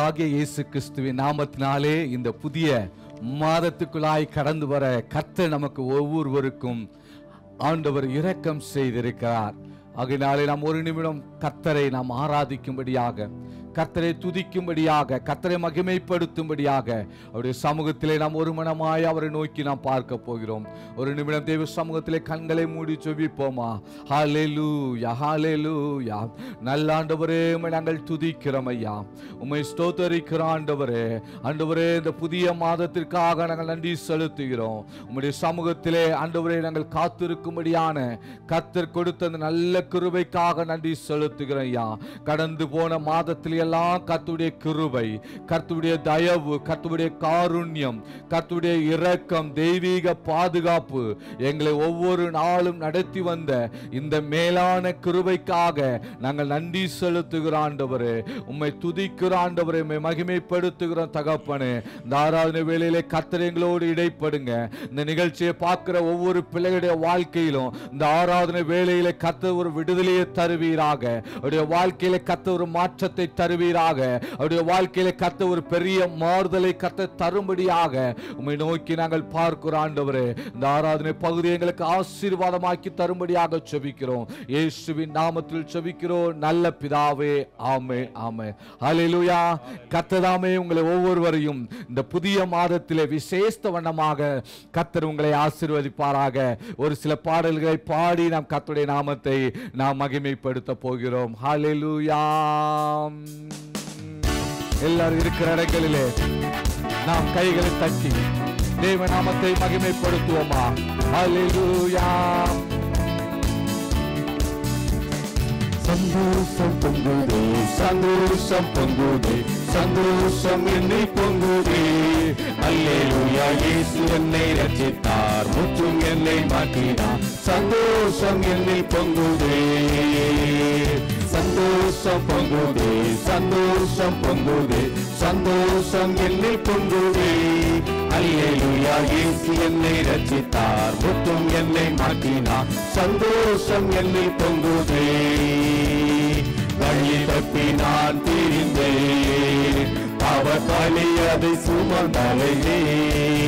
ஆண்டவராகிய இயேசு கிறிஸ்துவின் நாமத்தினாலே இந்த புதிய மாதத்துக்குள்ளாய் கடந்து வர கர்த்தர் நமக்கு ஒவ்வொருவருக்கும் ஆண்டவர் இரக்கம் செய்திருக்கிறார். ஆகையினாலே நாம் ஒரு நிமிடம் கர்த்தரை நாம் ஆராதிக்கும்படியாக, கர்த்தரை துதிக்கும்படியாக, கர்த்தரை மகிமைப்படுத்தும்படியாக அவருடைய சமூகத்திலே நாம் ஒரு மனமாய் அவரை நோக்கி நாம் பார்க்க போகிறோம். ஒரு நிமிடம் தேவ சமூகத்திலே கண்களை மூடி ஜெபிப்போமா? ஹல்லேலூயா, ஹல்லேலூயா. நல்ல ஆண்டவரே, உம்மை நாங்கள் துதிக்கிறோம் ஐயா, உம்மை ஸ்தோத்தரிக்கிறோம் ஆண்டவரே. ஆண்டவரே, இந்த புதிய மாதத்திற்காக நாங்கள் நன்றி செலுத்துகிறோம். உம்முடைய சமூகத்திலே ஆண்டவரே நாங்கள் காத்திருக்கும்படியான கர்த்தர் கொடுத்த அந்த நல்ல கிருபைக்காக நன்றி செலுத்துகிறோம் ஐயா. கடந்து போன மாதத்திலே எல்லாம் கர்த்தருடைய கிருபை, கர்த்தருடைய தயவு, கர்த்தருடைய காருண்யம், கர்த்தருடைய இரக்கம், தெய்வீக பாதுகாப்பு எங்களை ஒவ்வொரு நாளும் நடத்தி வந்த இந்த மேலான கிருபைக்காக நாங்கள் நன்றி செலுத்துகிறோம் ஆண்டவரே. உம்மை துதிக்கிறோம் ஆண்டவரே, உம்மை மகிமைப்படுத்துகிறோம் தகப்பனே. இந்த ஆராதனை வேளையிலே கர்த்தர் எங்களோடு இடைப்படுங்க. இந்த நிகழ்ச்சியை பார்க்கிற ஒவ்வொரு பிள்ளைகளுடைய வாழ்க்கையிலும் இந்த ஆராதனை வேளையிலே கர்த்தர் ஒரு விடுதலையை தருவீராக. அவருடைய வாழ்க்கையில கர்த்தர் ஒரு மாற்றத்தை தருவீராக. அவருடைய வாழ்க்கையில கர்த்தர் ஒரு பெரிய மாறுதலை கர்த்தர் தரும்படியாக உம்மை நோக்கி நாங்கள் பார்க்கிறோம் ஆண்டவரே. இந்த ஆராதனை பகுதி எங்களுக்கு ஆசீர்வாதமாக்கி தரும்படியாக ஜெபிக்கிறோம். இயேசுவின் நாமத்தில் ஜெபிக்கிறோம் நல்ல பிதாவே, ஆமென், ஆமென். ஹல்லேலூயா. கர்த்தர் தாமே உங்களை ஒவ்வொருவரையும் இந்த புதிய மாதத்திலே விசேஷ வண்ணமாக கர்த்தர் உங்களை ஆசீர்வதிப்பாராக. ஒரு சில பாடல்களை பாடி நாம் கர்த்தருடைய நாமத்தை நாம் மகிமைப்படுத்த போகிறோம். ஹல்லேலூயா. எல்லாரும் இருக்கிற இடங்களிலே நாம் கைகளை தட்டி தேவ நாமத்தை மகிமைப்படுத்துவோமா? ஹல்லேலூயா. சந்தோஷம் பொங்குதே, சந்தோஷம் பொங்குதே, சந்தோஷம் என்னை பொங்குதே. அல்லேலூயா. இயேசு என்னை ரட்சித்தார், முற்றும் என்னை மாற்றினார். சந்தோஷம் என்னை பொங்குதே, சந்தோஷம் பொங்குதே, சந்தோஷம் பொங்குதே, சந்தோஷம் என்னை பொங்குதே. அல்லேலூயா. இயேசு என்னை ரட்சித்தார், முற்றும் என்னை மாற்றினார். சந்தோஷம் என்னை பொங்குதே. வழி தப்பி நான் திரிந்தேன், அவர் பலி அதை சுமந்தலைந்தேன்.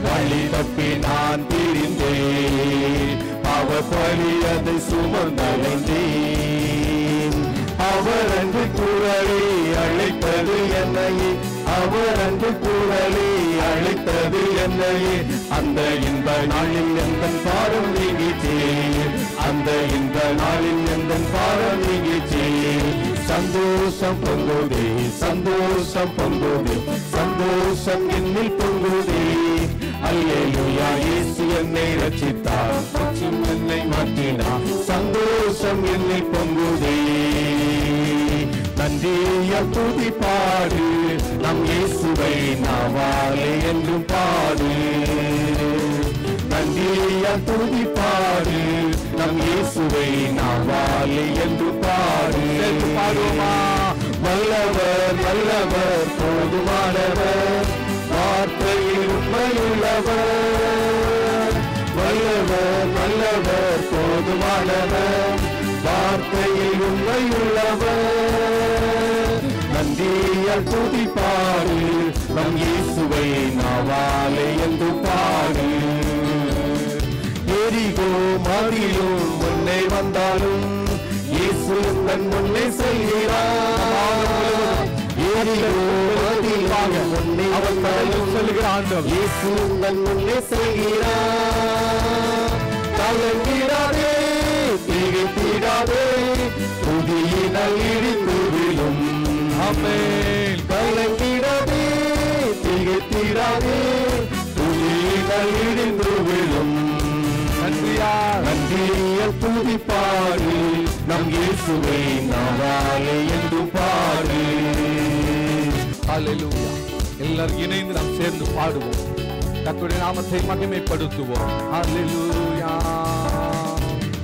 வழி தப்பி நான் திரிந்தேன், அவர் பலி அதை சுமந்தலைந்தேன். அவர் அன்று குரலை அழைத்தது என்னையே, அவர் அன்று குரலை அழைத்தது என்னையே. அந்த இந்த நாளில் எந்த பாரம் நீங்கிச்சே, அந்த இந்த நாளில் எந்த பாரம் நீங்கிச்சே. சந்தோஷம் பொங்குதே, சந்தோஷம் பொங்குதே, சந்தோஷம் என்னில் பொங்குதே. அல்லேலூயா. இயேசு என்னை ரட்சித்தார், முற்றும் என்னை மாற்றினார். சந்தோஷம் என்னில் பொங்குதே. நன்றியால் துதி பாடு, நம் இயேசுவை நாவாலே என்றும் பாடு. நன்றியால் துதி பாடு, நம் இயேசுவை நாவாலே என்றும் பாடு. பாடுவோமா? வல்லவர் வல்லவர் போதுமானவர், வார்த்தையில் உண்மையுள்ளவர். வல்லவர் வல்லவர் போதுமானவர், வார்த்தையில் உண்மையுள்ளவர். நன்றியால் துதி பாடு, நம் இயேசுவை நாவாலே என்று பாடு. எரிகோ மதிலும் முன்னே வந்தாலும் இயேசு தன் முன்னே செல்கிறார். எரிகோ மதிலும் முன்னே வந்தாலும் செல்கிறான், இயேசு தன் முன்னே செல்கிறார். கலங்கிடாதே, திகைத்திடாதே, துதியினால் இடிந்து விழும். ஆமென். கலங்கிடாதே, திகைத்திடாதே, துதியினால் இடிந்து விழும். நன்றியால் துதி பாடு, நம் இயேசுவை நாவாலே என்று பாடு. ஹல்லேலூயா. எல்லாரும் இணைந்து நாம் சேர்ந்து பாடுவோம், கர்த்தருடைய நாமத்தை மகிமைப்படுத்துவோம். ஹல்லேலூயா.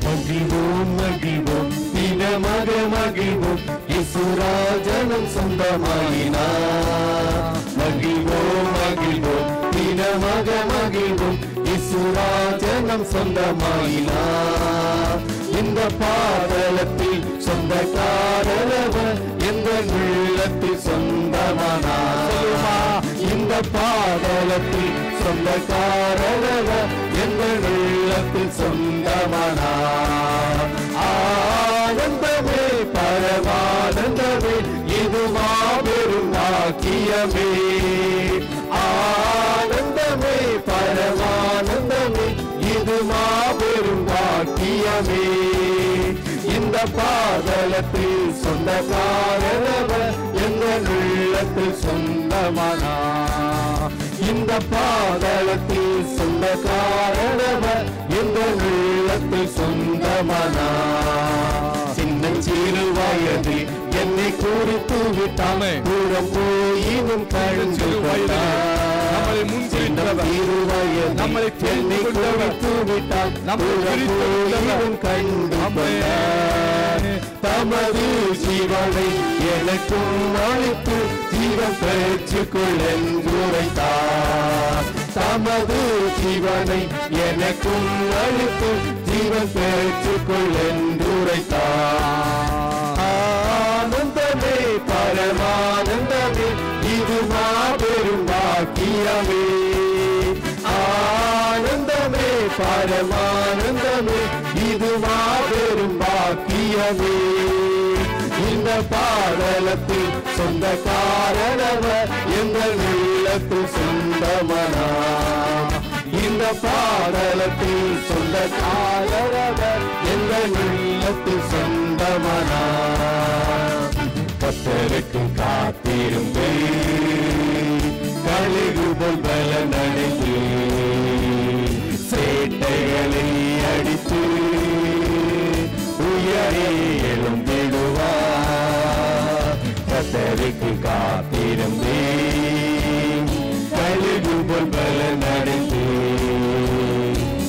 மகிழ்வோம் மகிழ்வோம், தினமாக மகிழ்வோம், இயேசு ராஜனம் சொந்தமாயினார். மகிழ்வோம் மகிழ்வோம், தினமாக மகிழ்வோம், இயேசு ராஜனம் சொந்தமாயினார். இந்த பாதலத்தில் சொந்தக்காரவர் எந்த உள்ளத்தில் சொந்தமானார். இந்த பாதாளத்தில் சொந்தக்காரவர் எந்த உள்ளத்தில் சொந்தமானார். ஆனந்தமே பரமானந்தமே இது மாபெரும் பாக்கியமே. ஆனந்தமே பரமானந்தமே இது மாபெரும் பாக்கியமே. இந்த பாதாளத்தில் சொந்தக்காரவர் எந்த உள்ளத்தில் சொந்தமானார். இந்த பாதாளத்தில் சொந்தக்காரவர் எந்த உள்ளத்தில் சொந்தமானார். சின்ன சிறு வயதில் என்னை குறித்து விட்டாமே தூரம் போயினும் கழிஞ்சு நம்மளை முன்சிருவயதில் நம்மளை என்னை குறித்து விட்டால் நம்மளும் கண்டு தமது ஜீவனை எனக்கும் அளித்து ஜீவன் பெற்றுக்கொள் என்று உரைத்தார். தமது ஜீவனை எனக்கும் அளித்து ஜீவன் பெற்றுக்கொள் என்று உரைத்தார். ஆனந்தமே பரமானந்தமே இது மாபெரும் பாக்கியமே. ஆனந்தமே பரமானந்தமே இது மாபெரும் பாக்கியமே. இந்த பாதாளத்தில் சொந்தக்காரவர் எங்கள் உள்ளத்தில் சொந்தமானார். இந்த பாதாளத்தில் சொந்தக்காரவர் எங்கள் உள்ளத்தில் சொந்தமானார். கர்த்தருக்கு காத்திருந்து கழுகுபோல் பலனடைந்து சேட்டைகளை அடித்து உயரே எழுந்திடுவார். கர்த்தருக்கு காத்திருந்து கழுகுபோல் பலனடைந்து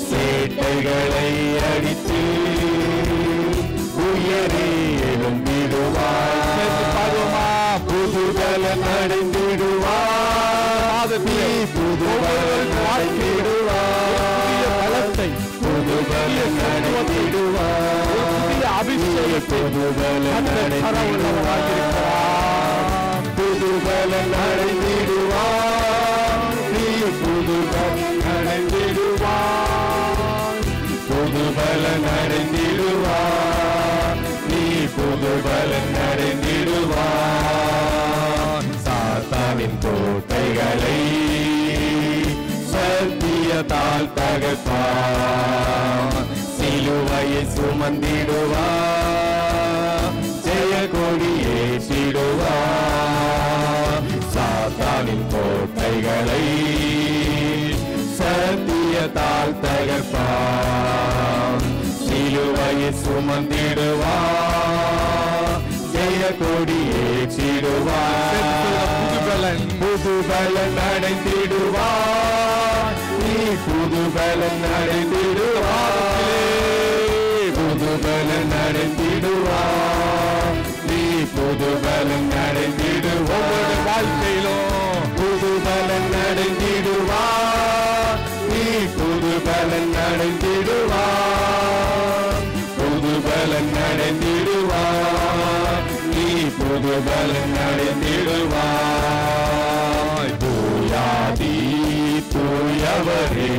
சேட்டைகளை அடித்து உயரே எழுந்திடுவார். புதுபலன் அடைந்திடுவார். புதுபலன் அடைந்திடுவார். புதுபலன் அடைந்திடுவார். அபிஷேகம் புதுபலன் அடைந்திடுவார். புதுபலன் அடைந்திடுவார். புதுபலன் அடைந்திடுவார். புதுபலன் அடைந்திடுவார். நீ புதுபலன் அடைந்திடுவார். சாத்தானின் கோட்டைகளை சத்தியத்தால் தகர்ப்பார். சிலுவையை சுமந்திடுவார். ஜெய கொடி ஏற்றிடுவார். சாத்தானின் கோட்டைகளை சத்தியத்தால் தகர்ப்பார். சிலுவையை சுமந்திடுவார். ஜெய கொடி ஏற்றிடுவார். புதுபலன் அடைந்திடுவார். நீ புதுபலன் அடைந்திடுவார். புதுபலன் அடைந்திடுவார். நீ புதுபலன் அடைந்திடுவார். வாழ்க்கையிலும் புதுபலன் அடைந்திடுவார். நீ புதுபலன் அடைந்திடுவார். புதுபலன் அடைந்திடுவார். நீ புதுபலன் அடைந்திடுவாய். தூயாதி தூயவரே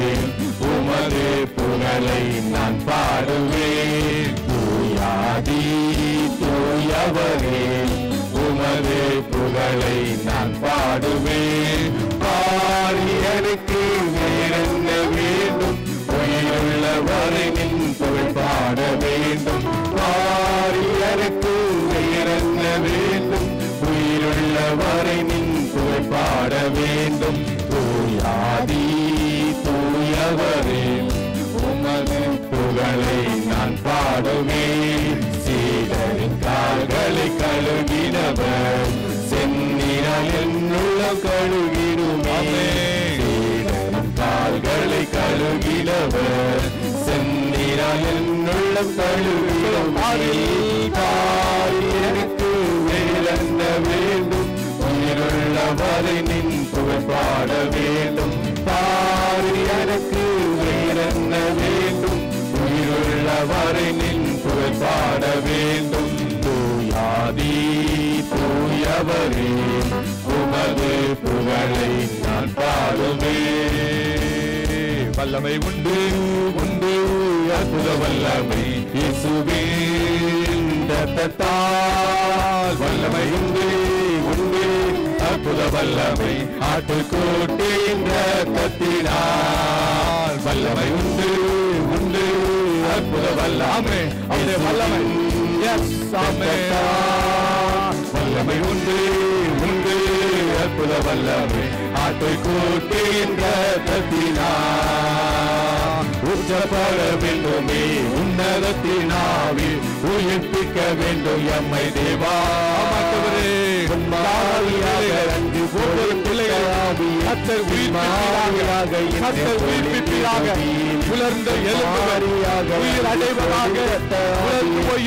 உமது புகழை நான் பாடுவேன். தூயாதி தூயவரே உமது புகழை நான் பாடுவேன். பாரியனுக்கு வேறென்ன வேண்டும்? உயிருள்ளவரை நின் புகழ் பாட வேண்டும். பாரியனுக்கு வேறென்ன வேண்டும்? உயிருள்ளவரை நின் புகழ் பாட வேண்டும். தூயாதி தூயவரே உமது புகழை நான் பாடுவேன். சீடரின் கால்களை கழுகினவர் செந்நிறால் என்னுள்ள கழுகிடுமே. சீடரின் கால்களை கழுகினவர் செந்நிறால் என்னுள்ள கழுகிடுமே. எனக்கு வேறென்ன வேண்டும்? உயிருள்ளவரை நின் புகழ் பாட வேண்டும். பாரி எனக்கு வேறென்ன வேண்டும்? உயிருள்ளவரை நின் புகழ் பாட வேண்டும். புகழை நான் பாடுவே. வல்லமை உண்டு உண்டு அற்புத வல்லமை இயேசுவின் இரத்தத்தால். வல்லமை உண்டு உண்டு அற்புத வல்லமை ஆட்டுக்குட்டியின் இரத்தத்தினால். வல்லமை உண்டு உண்டு அற்புத வல்லமை அவருடைய வல்லமை. வல்லமை உண்டு உண்டு அற்புத வல்லமை ஆட்டுக்குட்டியின் இரத்தத்தினால். உச்சப்பட வேண்டுமே உன்னதத்தினாவில் உயிர்ப்பிக்க வேண்டும் எம்மை தேவா. ஒவ்வொரு பிள்ளைகளாக உலர்ந்த எலும்புகளாக உயிர் அடைவதாக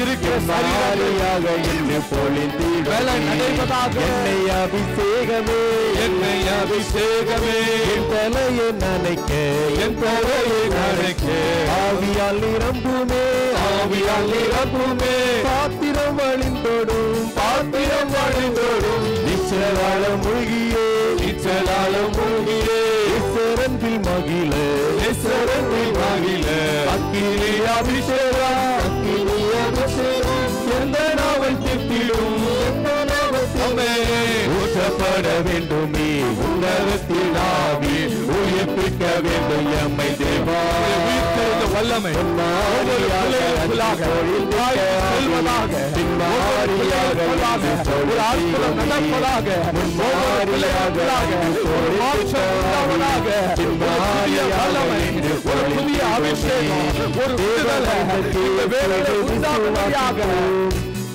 இருக்கிற சரியாக என்று பொழிந்தீர் அடைவதாக. என்னை அபிஷேகமே என்னை அபிஷேகமே என் தலையை நனைக்க என் தலையை நனைக்க ஆவியால் நிரம்புமே ஆவியால் நிரம்புமே. பாத்திரம் வழிந்தோடும் பாத்திரம் வழிந்தோடும் நிச்சலால மூழ்கியே நிச்சலால மூழ்கியே ஈஸ்வரன்பில் மகிழ ஈஸ்வரன்பில் மகிழ. அக்கினி அபிஷேகம் அக்கினி அபிஷேகம் எந்த நாவல் திட்டிடும் எந்த நாவல் ஊற்றப்பட வேண்டுமே உன்னதத்தினாவி உயிர்ப்பிக்க வேண்டும் எம்மை தேவா. வல்லமை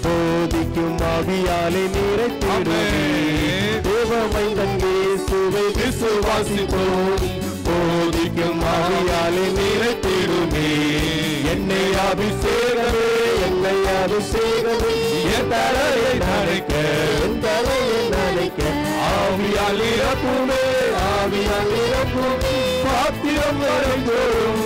போதிக்கும் ஆவியாலே நிறைத்திடுமே தேவமைந்தன் இயேசுவை விசுவாசிப்போம். போதிக்கும் ஆவியாலே நிறைத்திடுமே என்னை அபிஷேகமே என்னை அபிஷேகமே என் தலையை நனைக்க என் தலையை நனைக்க ஆவியால் நிரப்புமே ஆவியால் நிரப்புமே. பாத்திரம் வரைந்தோடும்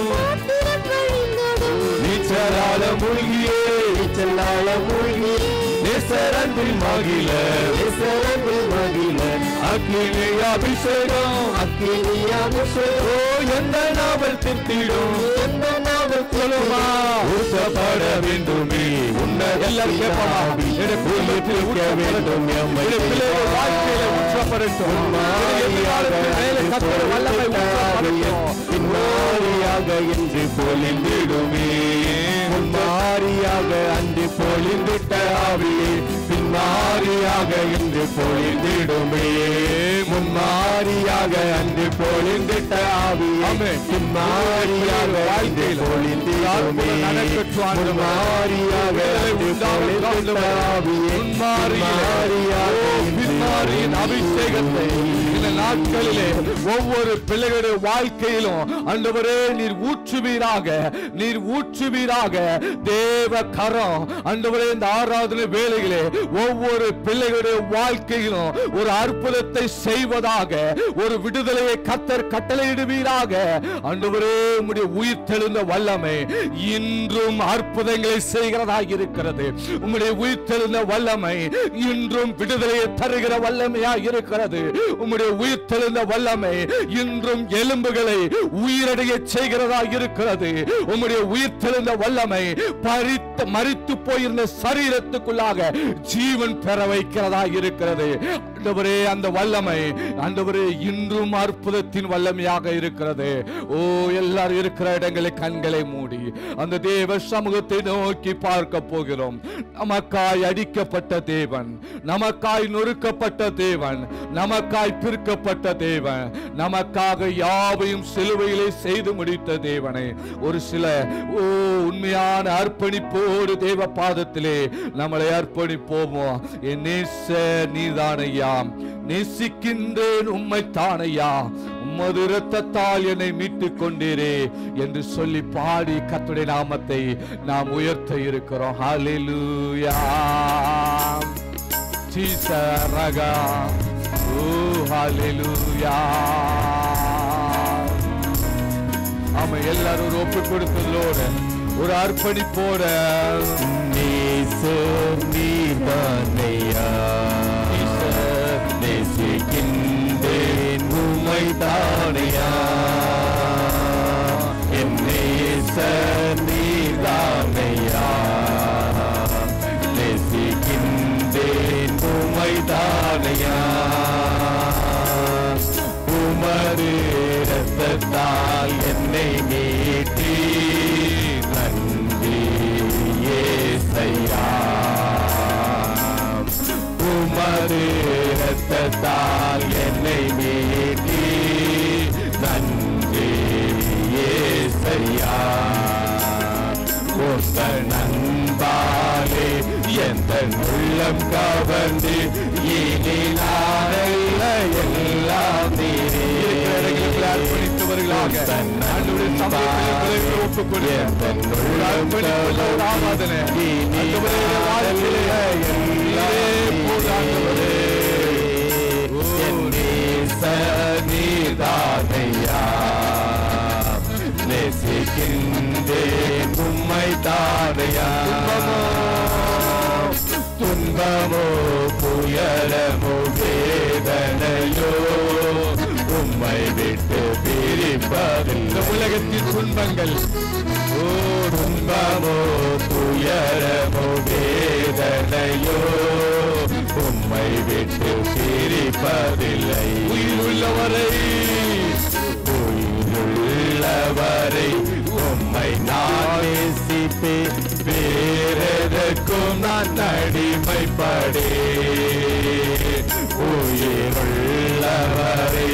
நீச்சலால மூழ்கியே நீச்சலால மூழ்கியே நேசரன்பில் மகிழ நேசரன்பில் மகிழ. அக்கினி அபிஷேகம் அக்கினி அபிஷேகம் எந்த நாவல் திட்டிடும் எந்த நாவல் சொல்லுமா. ஊற்றப்பட வேண்டுமே உன்னத எல்லாரும் கேட்பாங்க வேண்டும் எம்மை வாழ்க்கையில ஊற்றப்படட்டும். பின்மாரியாக என்று பொழிந்திடுமே முன்மாரியாக அன்று பொழிந்திட்ட ஆவியே பின்மாரியாக என்று பொழிந்திடுமே முன்மாரியாக அன்று பொழிந்திட்ட ஆவியே பின்மாரியாக வாழ்க்கையில் பொழிந்திடுமே முன்மாரியாக பொழிந்திட்ட ஆவியே பின்மாரியின் அபிஷேகத்தை இந்த நாட்களிலே ஒவ்வொரு பிள்ளைகளுடைய வாழ்க்கையிலும் ஆண்டவரே நீர் ஊற்றுவீராக நீர் ஊற்றுவீராக. தேவ கரம் ஆண்டவரே இந்த ஆராதனை வேளையிலே ஒவ்வொரு பிள்ளைகளுடைய வாழ்க்கையிலும் ஒரு அற்புதத்தை செய்வதாக ஒரு விடுதலையை கர்த்தர் கட்டளையிடுவீராக. ஆண்டவரே உம்முடைய உயிர் தெழுந்த வல்லமை இன்றும் அற்புதங்களை செய்கிறதாக இருக்கிறது. உம்முடைய உயிர் தெழுந்த வல்லமை இன்றும் விடுதலையை தருகிற வல்லமையாக இருக்கிறது. உம்முடைய உயிர் தெழுந்த வல்லமை இன்றும் எலும்புகளை உயிரடைய செய்கிறதாக இருக்கிறது. உம்முடைய உயிர் தெழுந்த வல்லமை மரித்து போயிருந்த சரீரத்துக்குள்ளாக ஜீவன் பெற வைக்கிறதாக இருக்கிறது. ஆண்டவரே அந்த வல்லமை ஆண்டவரே இன்றும் அற்புதத்தின் வல்லமையாக இருக்கிறது. ஓ எல்லாரும் இருக்கிற இடங்களை கண்களை மூடி அந்த தேவ சமூகத்தை நோக்கி பார்க்க போகிறோம். நமக்காய் அடிக்கப்பட்ட தேவன், நமக்காய் நொறுக்கப்பட்ட தேவன், நமக்காய் பிற்கப்பட்ட தேவன், நமக்காக யாவையும் சிலுவையிலே செய்து முடித்த தேவனை ஒரு சில உண்மையான அர்ப்பணிப்போடு தேவ பாதத்திலே நம்மளை அர்ப்பணிப்போமோ. என் நேச நீதானையா நேசிக்கின்றேன் உம்மை தானையா உம்மது இரத்தத்தால் என்னை மீட்டுக் கொண்டீரே என்று சொல்லி பாடி கர்த்தருடைய நாமத்தை நாம் உயர்த்த இருக்கிறோம். ஹல்லேலூயா ஜீசஸ் ரகா ஓ ஹல்லேலூயா. ஆமா எல்லாரும் ஒரு ஒப்பு கொடுத்ததோடு ஒரு அர்ப்பணிப்போட நேசிக்கின்றேன் உமது இரத்தத்தால் என்னை மீட்டி நன்றி ஏசையா. உமது இரத்தத்தால் என்னை மீட்டி நன்றி ஏசையா. உந்தன் அன்பாலே எந்த உள்ளம் கவர்ந்து இனி நானல்ல எல்லாம் நீரே அர்ப்பணித்தவர்களாக நீதானையா நேசிக்கின்றேன் உம்மை தானையா. துன்பமோ புயலமோ வேதனையோ உம்மை விட்டு பிரிப்பதில்லை. உலகத்தின் துன்பங்கள் துன்பமோ புயலமோ வேதனையோ உம்மை விட்டு பிரிப்பதில்லை. உயிருள்ளவரை உயிருள்ளவரை உம்மை நான் நேசிப்பேன். வேறெதற்கும் நான் அடிமைப்படேன். உயிருள்ளவரை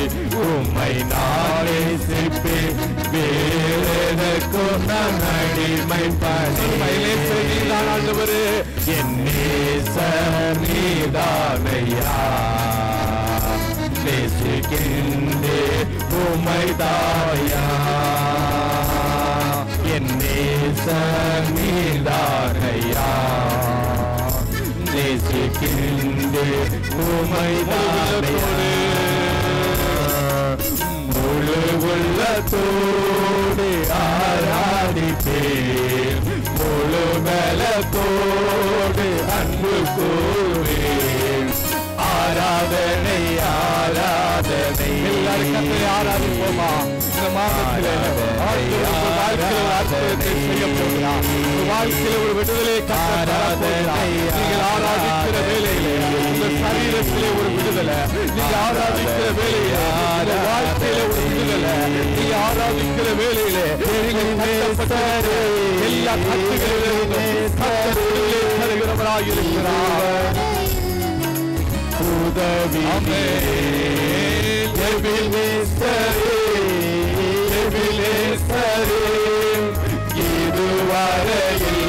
உம்மை நான் நேசிப்பேன். வேறெதற்கும் நான் அடிமைப்படேன். ஆண்டவரே என் நேசர் நீதானையா நேசிக்கின்றேன் உம்மை தாயா. என் நேசர் நீதானையா நேசிக்கின்றேன் உம்மை தாயா. முழு உள்ளத்தோடு ஆராதிப்பேன். முழு பலத்தோடு அன்பு கூறுவேன். ஆராதனை ஆராதனை எல்லாரும் கர்த்தரை ஆராதிப்போமா? இந்த மாதத்திலே வாழ்க்கையில ஒரு விடுதலை நீங்கள் ஆராதிக்கிற வேலையிலே உங்க சரீரத்திலே ஒரு விடுதலை, நீங்க ஆராதிக்கிற வேலையிலே வாழ்க்கையில ஒரு விடுதலை, நீங்க ஆராதிக்கிற வேலையிலே எல்லா கட்டுகளிலிருந்தும் தருகிறவராக இருக்கிறார். உதவி இதுவரையில்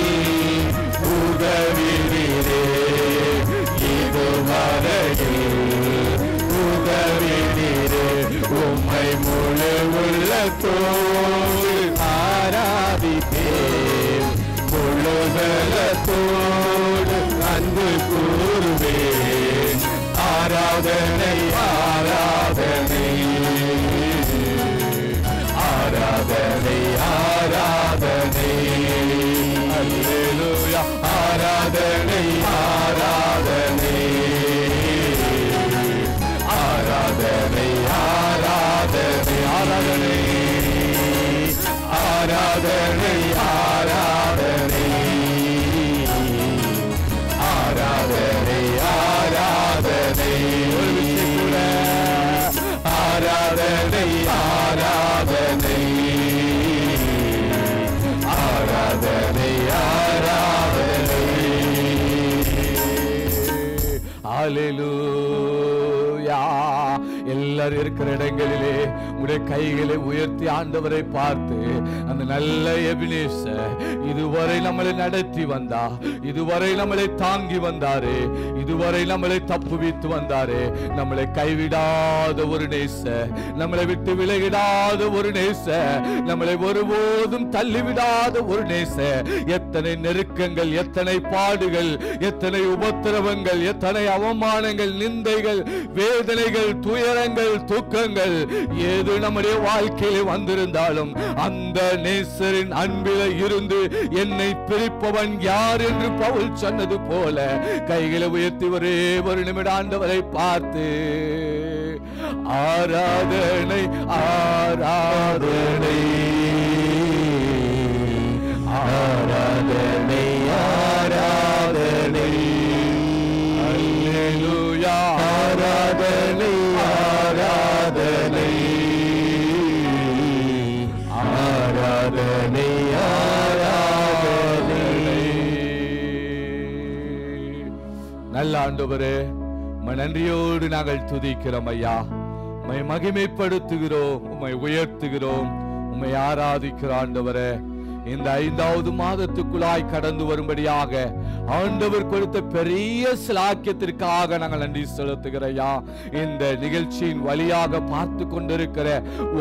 உதவினீரே, இதுவரையில் உதவினீரே. உம்மை முழு உள்ளத்தோடு ஆராதிப்பேன். முழு பலத்தோடு அன்பு கூறுவேன். ஆராதனை ஆராதனை ஆராதனை ஆராதனை அல்லேலூயா. ஆராதனை ஆராதனை ஆராதனை ஆராதனை ஆராதனை ஆராதனை ஆராதனை ஆராதனை ஆராதனை ஒரு விஷயம் கூட ஆராதனை ஆராதனை ஆராதனை ஆராதனை. ஹல்லேலூயா. எல்லாரும் இருக்கிற இடங்களிலே உடைய கைகளை உயர்த்தி ஆண்டவரை பார்த்து அந்த நல்ல எபினேசர் இதுவரை நம்மளை நடத்தி வந்தா, இதுவரை நம்மளை தாங்கி வந்தாரே, இதுவரை நம்மளை தப்புவித்து வந்தாரே, நம்மளை கைவிடாத ஒரு நேசர், நம்மளை விட்டு விலகிடாத ஒரு நேசர், நம்மளை ஒருபோதும் தள்ளிவிடாத ஒரு நேசர். எத்தனை நெருக்கங்கள், எத்தனை பாடுகள், எத்தனை உபத்திரவங்கள், எத்தனை அவமானங்கள், நிந்தைகள், வேதனைகள், துயரங்கள், துக்கங்கள் ஏது நம்முடைய வாழ்க்கையில் வந்திருந்தாலும் அந்த நேசரின் அன்பில் இருந்து என்னை பிரிப்பவன் யார் என்று பவுல் சொன்னது போல கைகளை உயர்த்தி ஒரே ஒரு நிமிடம் ஆண்டவரை பார்த்து ஆராதனை ஆராதனை ஆராதனை ஆராதனை அல்லேலூயா. ஆராதனை ஆராதனை நல்ல ஆண்டவரே, உம்மை நன்றியோடு நாங்கள் துதிக்கிறோம் ஐயா. உம்மை மகிமைப்படுத்துகிறோம், உம்மை உயர்த்துகிறோம், உம்மை ஆராதிக்கிறோம் ஆண்டவரே. இந்த 5வது மாதத்துக்குள்ளாய் கடந்து வரும்படியாக ஆண்டவர் கொடுத்த பெரிய சிலாக்கியத்திற்காக நாங்கள் நன்றி செலுத்துகிறையா. இந்த நிகழ்ச்சியின் வழியாக பார்த்து கொண்டிருக்கிற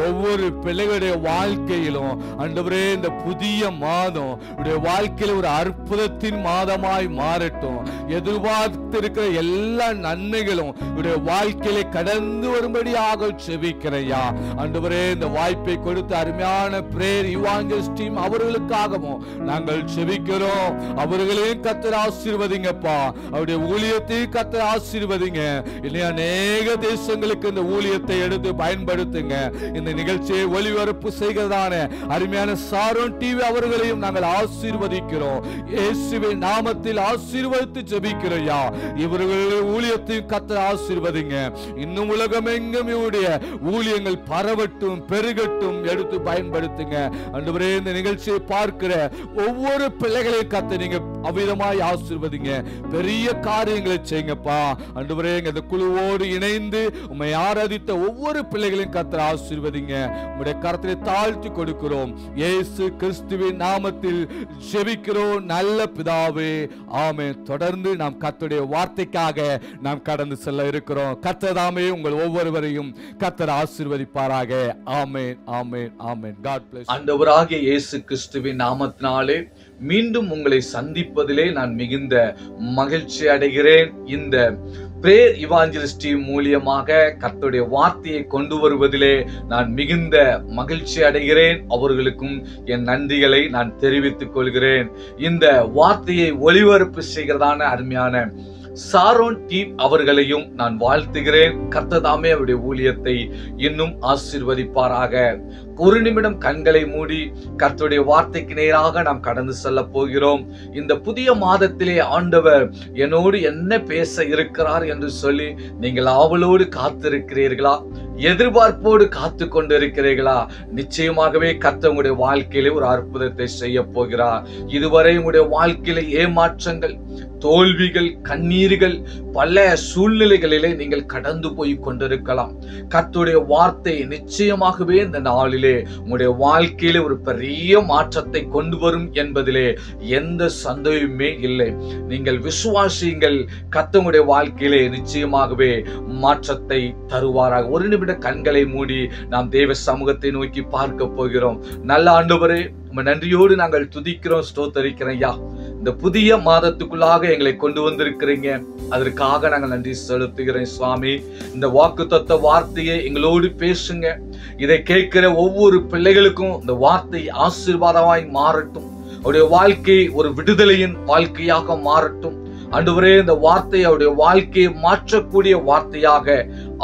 ஒவ்வொரு பிள்ளைகளுடைய வாழ்க்கையிலும் ஆண்டவரே, இந்த புதிய மாதம் உடைய வாழ்க்கையில ஒரு அற்புதத்தின் மாதமாய் மாறட்டும். எதிர்பார்த்திருக்கிற எல்லா நன்மைகளும் உடைய வாழ்க்கையில கடந்து வரும்படியாக செபிக்கிறையா. ஆண்டவரே, இந்த வாய்ப்பை கொடுத்த அருமையான பிரேயர் இவாஞ்சலிஸ்ட் டீம் அவர்களுக்காகவும் நாங்கள் செபிக்கிறோம். அவர்களையும் கர்த்தர் ஆசீர்வதிங்கப்பா. அவருடைய ஊழியத்தை கர்த்தர் ஆசீர்வதிங்க. இல்லையா, அநேக தேசங்களுக்கு இந்த ஊழியத்தை எடுத்து பயன்படுத்துங்க. இந்த நிகழ்ச்சியை ஒளிபரப்பு செய்கிறதான அருமையான சாரோன் டிவி அவர்களையும் நாங்கள் ஆசீர்வதிக்கிறோம். இயேசுவின் நாமத்தில் ஆசீர்வதித்து ஜெபிக்கிறோம்யா. இவர்களுடைய ஊழியத்தையும் கர்த்தர் ஆசீர்வதிங்க. இன்னும் உலகமெங்கும் இவருடைய ஊழியங்கள் பரவட்டும், பெருகட்டும், எடுத்து பயன்படுத்துங்க. ஆண்டவரே, இந்த நிகழ்ச்சியை பார்க்கிற ஒவ்வொரு பிள்ளைகளையும் கர்த்தர் நீங்க அவ்விதமாய் ஆசீர்வதிங்க. பெரிய காரியங்களை செய்யுங்கப்பா. ஆண்டவரே, இந்த குழுவோடு இணைந்து உம்மை ஆராதித்த ஒவ்வொரு பிள்ளைகளையும் கர்த்தர் ஆசீர்வதிங்க. உம்முடைய கரத்திலே தாழ்த்தி கொடுக்கிறோம். இயேசு கிறிஸ்துவின் நாமத்தில் ஜெபிக்கிறோம் நல்ல பிதாவே, ஆமென். தொடர்ந்து நாம் கர்த்தருடைய வார்த்தைக்காக நாம் கடந்து செல்ல இருக்கிறோம். கர்த்தர் தாமே உங்கள் ஒவ்வொருவரையும் கர்த்தர் ஆசீர்வதிப்பாராக. ஆமென், ஆமென், ஆமென். God bless. ஆண்டவராகிய இயேசு கிறிஸ்துவின் நாமத்தினாலே மீண்டும் உங்களை சந்திப்பதிலே நான் மிகுந்த மகிழ்ச்சி அடைகிறேன். இந்த பிரேயர் இவாஞ்சலிஸ்ட் டீம் மூலியமாக கர்த்தருடைய வார்த்தையை கொண்டு வருவதிலே நான் மிகுந்த மகிழ்ச்சி அடைகிறேன். அவர்களுக்கும் என் நன்றிகளை நான் தெரிவித்துக் கொள்கிறேன். இந்த வார்த்தையை ஒளிபரப்பு செய்கிறதான அருமையான சாரோன் டீம் அவர்களையும் நான் வாழ்த்துகிறேன். கர்த்தர் தாமே அவருடைய ஊழியத்தை இன்னும் ஆசீர்வதிப்பாராக. ஒரு நிமிடம் கண்களை மூடி கர்த்தருடைய வார்த்தைக்கு நேராக நாம் கடந்து செல்ல போகிறோம். இந்த புதிய மாதத்திலே ஆண்டவர் என்னோடு என்ன பேச இருக்கிறார் என்று சொல்லி நீங்கள் ஆவலோடு காத்திருக்கிறீர்களா? எதிர்பார்ப்போடு காத்து கொண்டிருக்கிறீர்களா? நிச்சயமாகவே கர்த்தர் உங்களுடைய வாழ்க்கையிலே ஒரு அற்புதத்தை செய்ய போகிறார். இதுவரை உங்களுடைய வாழ்க்கையில ஏமாற்றங்கள், தோல்விகள், கண்ணீர்கள், பல சூழ்நிலைகளிலே நீங்கள் கடந்து போய் கொண்டிருக்கலாம். கர்த்தருடைய வார்த்தை நிச்சயமாகவே இந்த நாளிலே உங்களுடைய வாழ்க்கையிலே ஒரு பெரிய மாற்றத்தை கொண்டு வரும் என்பதிலே எந்த சந்தேகமே இல்லை. நீங்கள் விசுவாசியுங்கள். கர்த்தர் உங்களுடைய வாழ்க்கையிலே நிச்சயமாகவே மாற்றத்தை தருவாராக. ஒரு நிமிடம் கண்களை மூடி நாம் தேவ சமூகத்தை நோக்கி பார்க்க போகிறோம். நல்ல ஆண்டவரே, உம்மை நன்றியோடு நாங்கள் துதிக்கிறோம், ஸ்தோத்தரிக்கிறோம் ஐயா. இந்த புதிய மாதத்துக்குள்ளாக எங்களை கொண்டு வந்திருக்கிறீங்க, அதற்காக நாங்கள் நன்றி செலுத்துகிறேன் சுவாமி. இந்த வாக்குத்தத்த வார்த்தையை எங்களோடு பேசுங்க. இதை கேட்கிற ஒவ்வொரு பிள்ளைகளுக்கும் இந்த வார்த்தை ஆசீர்வாதமாய் மாறட்டும். அவருடைய வாழ்க்கை ஒரு விடுதலையின் வாழ்க்கையாக மாறட்டும். ஆண்டவரே, இந்த வார்த்தை அவருடைய வாழ்க்கையை மாற்றக்கூடிய வார்த்தையாக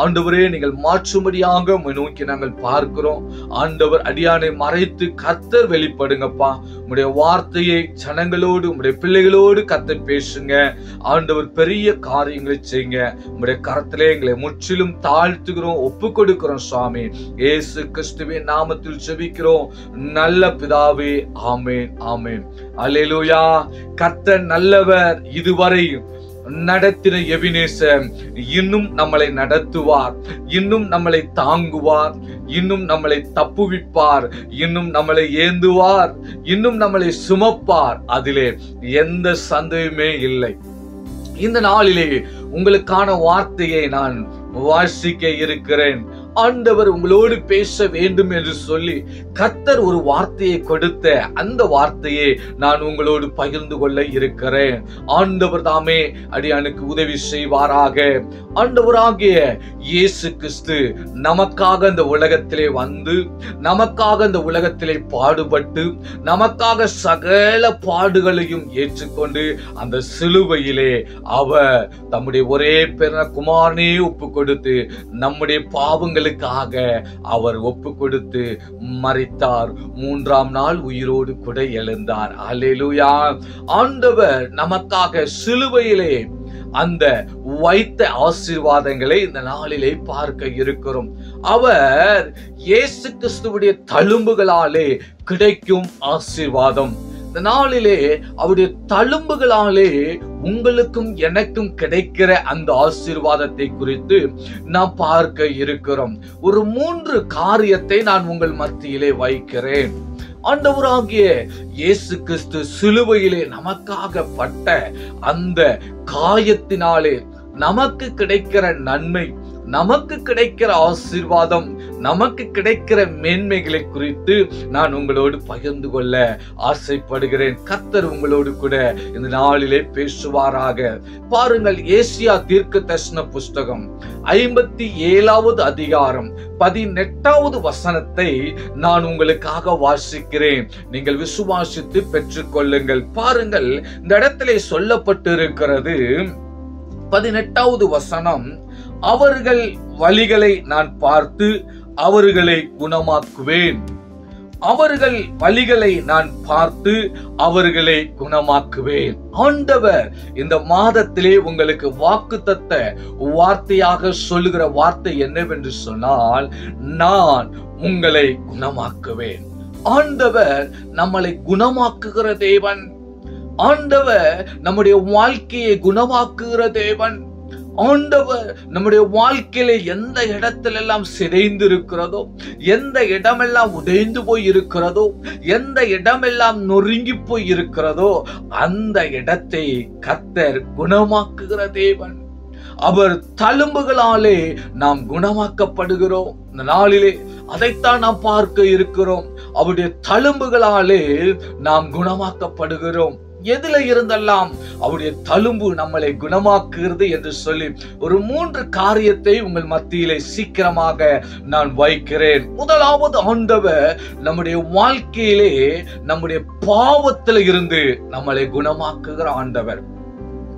ஆண்டவரே நீங்கள் மாற்றும்படியாக உம்மை நோக்கி நாங்கள் பார்க்கிறோம். ஆண்டவர், அடியானை மறைத்து கர்த்தர் வெளிப்படுங்கப்பா. உம்முடைய வார்த்தையை ஜனங்களோடு, உம்முடைய பிள்ளைகளோடு கர்த்தர் பேசுங்க. ஆண்டவர், பெரிய காரியங்களை செய்யுங்க. உம்முடைய கரத்திலே எங்களை முற்றிலும் தாழ்த்துகிறோம், ஒப்பு கொடுக்கிறோம் சுவாமி. இயேசு கிறிஸ்துவின் நாமத்தில் ஜெபிக்கிறோம் நல்ல பிதாவே, ஆமென், ஆமென். அல்லேலூயா. கர்த்தர் நல்லவர். இதுவரை நடத்தின எபினேசர் இன்னும் நம்மளை நடத்துவார், இன்னும் நம்மளை தாங்குவார், இன்னும் நம்மளை தப்புவிப்பார், இன்னும் நம்மளை ஏந்துவார், இன்னும் நம்மளை சுமப்பார். அதிலே எந்த சந்தேகமே இல்லை. இந்த நாளிலே உங்களுக்கான வார்த்தையை நான் வாசிக்க இருக்கிறேன். ஆண்டவர் உங்களோடு பேச வேண்டும் என்று சொல்லி கர்த்தர் ஒரு வார்த்தையை கொடுத்த அந்த வார்த்தையை நான் உங்களோடு பகிர்ந்து கொள்ள இருக்கிறேன். ஆண்டவர் தாமே அடியானுக்கு உதவி செய்வாராக. ஆண்டவராகிய இயேசு கிறிஸ்து நமக்காக இந்த உலகத்திலே வந்து, நமக்காக இந்த உலகத்திலே பாடுபட்டு, நமக்காக சகல பாடுகளையும் ஏற்றுக்கொண்டு அந்த சிலுவையிலே அவர் தம்முடைய ஒரே பிறந்த குமாரனே ஒப்பு கொடுத்து நம்முடைய பாவங்கள் அவர் ஒப்பு கொடுத்து மரித்தார். 3ஆம் நாள் உயிரோடு கூட எழுந்தார். அல்லேலூயா. ஆண்டவர் நமக்காக சிலுவையிலே அந்த வைத்த ஆசீர்வாதங்களை இந்த நாளிலே பார்க்க இருக்கிறோம். அவர் இயேசு கிறிஸ்துவுடைய தழும்புகளாலே கிடைக்கும் ஆசீர்வாதம். இந்த நாளிலே அவருடைய தழும்புகளாலே உங்களுக்கும் எனக்கும் கிடைக்கிற அந்த ஆசீர்வாதத்தை குறித்து நாம் பார்க்க இருக்கிறோம். ஒரு 3 காரியத்தை நான் உங்கள் மத்தியிலே வைக்கிறேன். ஆண்டவராகிய இயேசு கிறிஸ்து சிலுவையிலே நமக்காக பட்ட அந்த காயத்தினாலே நமக்கு கிடைக்கிற நன்மை, நமக்கு கிடைக்கிற ஆசீர்வாதம், நமக்கு கிடைக்கிற மேன்மைகளை குறித்து நான் உங்களோடு பகிர்ந்து கொள்ள ஆசைப்படுகிறேன். கர்த்தர் உங்களோடு கூட இந்த நாளிலே பேசுவாராக. பாருங்கள், ஏசியா தீர்க்கதரிசன புஸ்தகம் 57வது அதிகாரம் 18வது வசனத்தை நான் உங்களுக்காக வாசிக்கிறேன். நீங்கள் விசுவாசித்து பெற்றுக்கொள்ளுங்கள். பாருங்கள், இந்த இடத்திலே சொல்லப்பட்டிருக்கிறது 18வது வசனம், அவர்கள் வழிகளை நான் பார்த்து அவர்களை குணமாக்குவேன். அவர்கள் வழிகளை நான் பார்த்து அவர்களை குணமாக்குவேன். ஆண்டவர் இந்த மாதத்திலே உங்களுக்கு வாக்குத்தத்த வார்த்தையாக சொல்லுகிற வார்த்தை என்னவென்று சொன்னால், நான் உங்களை குணமாக்குவேன். ஆண்டவர் நம்மளை குணமாக்குகிற தேவன். ஆண்டவர் நம்முடைய வாழ்க்கையை குணமாக்குகிற தேவன். ஆண்டவர் நம்முடைய வாழ்க்கையில எந்த இடத்திலெல்லாம் சிதைந்து இருக்கிறதோ, எந்த இடமெல்லாம் உடைந்து போய் இருக்கிறதோ, எந்த இடமெல்லாம் நொறுங்கி போய் இருக்கிறதோ, அந்த இடத்தை கர்த்தர் குணமாக்குகிற தேவன். அவர் தழும்புகளாலே நாம் குணமாக்கப்படுகிறோம். இந்த நாளிலே அதைத்தான் நாம் பார்க்க இருக்கிறோம். அவருடைய தழும்புகளாலே நாம் குணமாக்கப்படுகிறோம். எதுல இருந்தெல்லாம் அவருடைய தழும்பு நம்மளை குணமாக்குகிறது என்று சொல்லி ஒரு 3 காரியத்தை உங்கள் மத்தியிலே சீக்கிரமாக நான் வைக்கிறேன். முதலாவது, ஆண்டவர் நம்முடைய வாழ்க்கையிலே நம்முடைய பாவத்தில இருந்து நம்மளை குணமாக்குகிற ஆண்டவர்.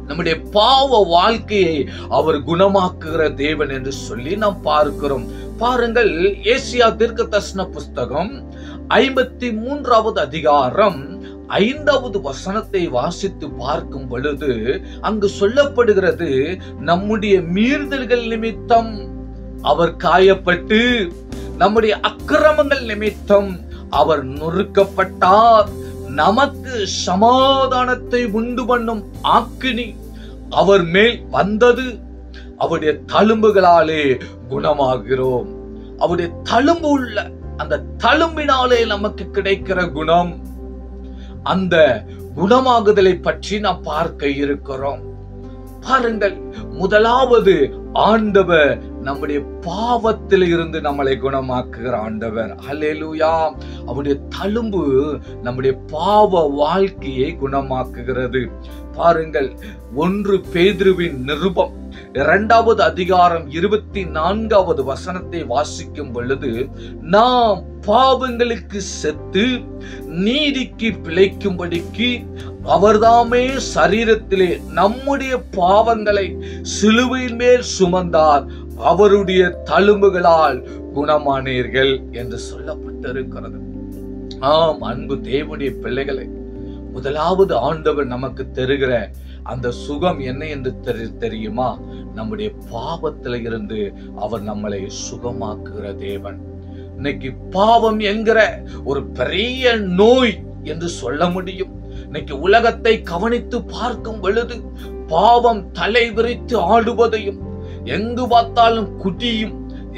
நம்முடைய பாவ வாழ்க்கையை அவர் குணமாக்குகிற தேவன் என்று சொல்லி நாம் பார்க்கிறோம். பாருங்கள், ஏசியா தீர்க்கதரிசன புஸ்தகம் 53வது அதிகாரம் 5வது வசனத்தை வாசித்து பார்க்கும் பொழுது அங்கு சொல்லப்படுகிறது, நம்முடைய மீறுதல்கள் நிமித்தம் அவர் காயப்பட்டு, நம்முடைய அக்கிரமங்கள் நிமித்தம் அவர் நொறுக்கப்பட்டார். நமக்கு சமாதானத்தை உண்டு பண்ணும் ஆக்கினி அவர் மேல் வந்தது. அவருடைய தழும்புகளாலே குணமாகிறோம். அவருடைய தழும்பு உள்ள அந்த தழும்பினாலே நமக்கு கிடைக்கிற குணம், அந்த குணமாகுதலை பற்றி நாம் பார்க்க இருக்கிறோம். பாருங்கள், முதலாவது, ஆண்டவர் நம்முடைய பாவத்தில் இருந்து நம்மளை குணமாக்குகிற ஆண்டவர். அல்லேலூயா. அவருடைய தழும்பு நம்முடைய பாவ வாழ்க்கையை குணமாக்குகிறது. பாருங்கள், 1 பேதுருவின் நிருபம் 2வது அதிகாரம் 24வது வசனத்தை வாசிக்கும் பொழுது, நாம் பாவங்களுக்கு செத்து நீதிக்கு பிழைக்கும்படிக்கு அவர்தாமே சரீரத்திலே நம்முடைய பாவங்களை சிலுவையின் மேல் சுமந்தார், அவருடைய தழும்புகளால் குணமானீர்கள் என்று சொல்லப்பட்டிருக்கிறது. ஆம், அன்பு தேவனுடைய பிள்ளைகளை, முதலாவது ஆண்டவர் நமக்கு தருகிற அந்த சுகம் என்ன என்று தெரியுமா? நம்முடைய பாவத்தில இருந்து அவர் நம்மளை சுகமாக்குகிற தேவன். இன்னைக்கு பாவம் என்கிற ஒரு பெரிய நோய் என்று சொல்ல முடியும். இன்னைக்கு உலகத்தை கவனித்து பார்க்கும் பொழுது பாவம் தலை விரித்து ஆடுவதையும், எங்கு பார்த்தாலும் குடியும்,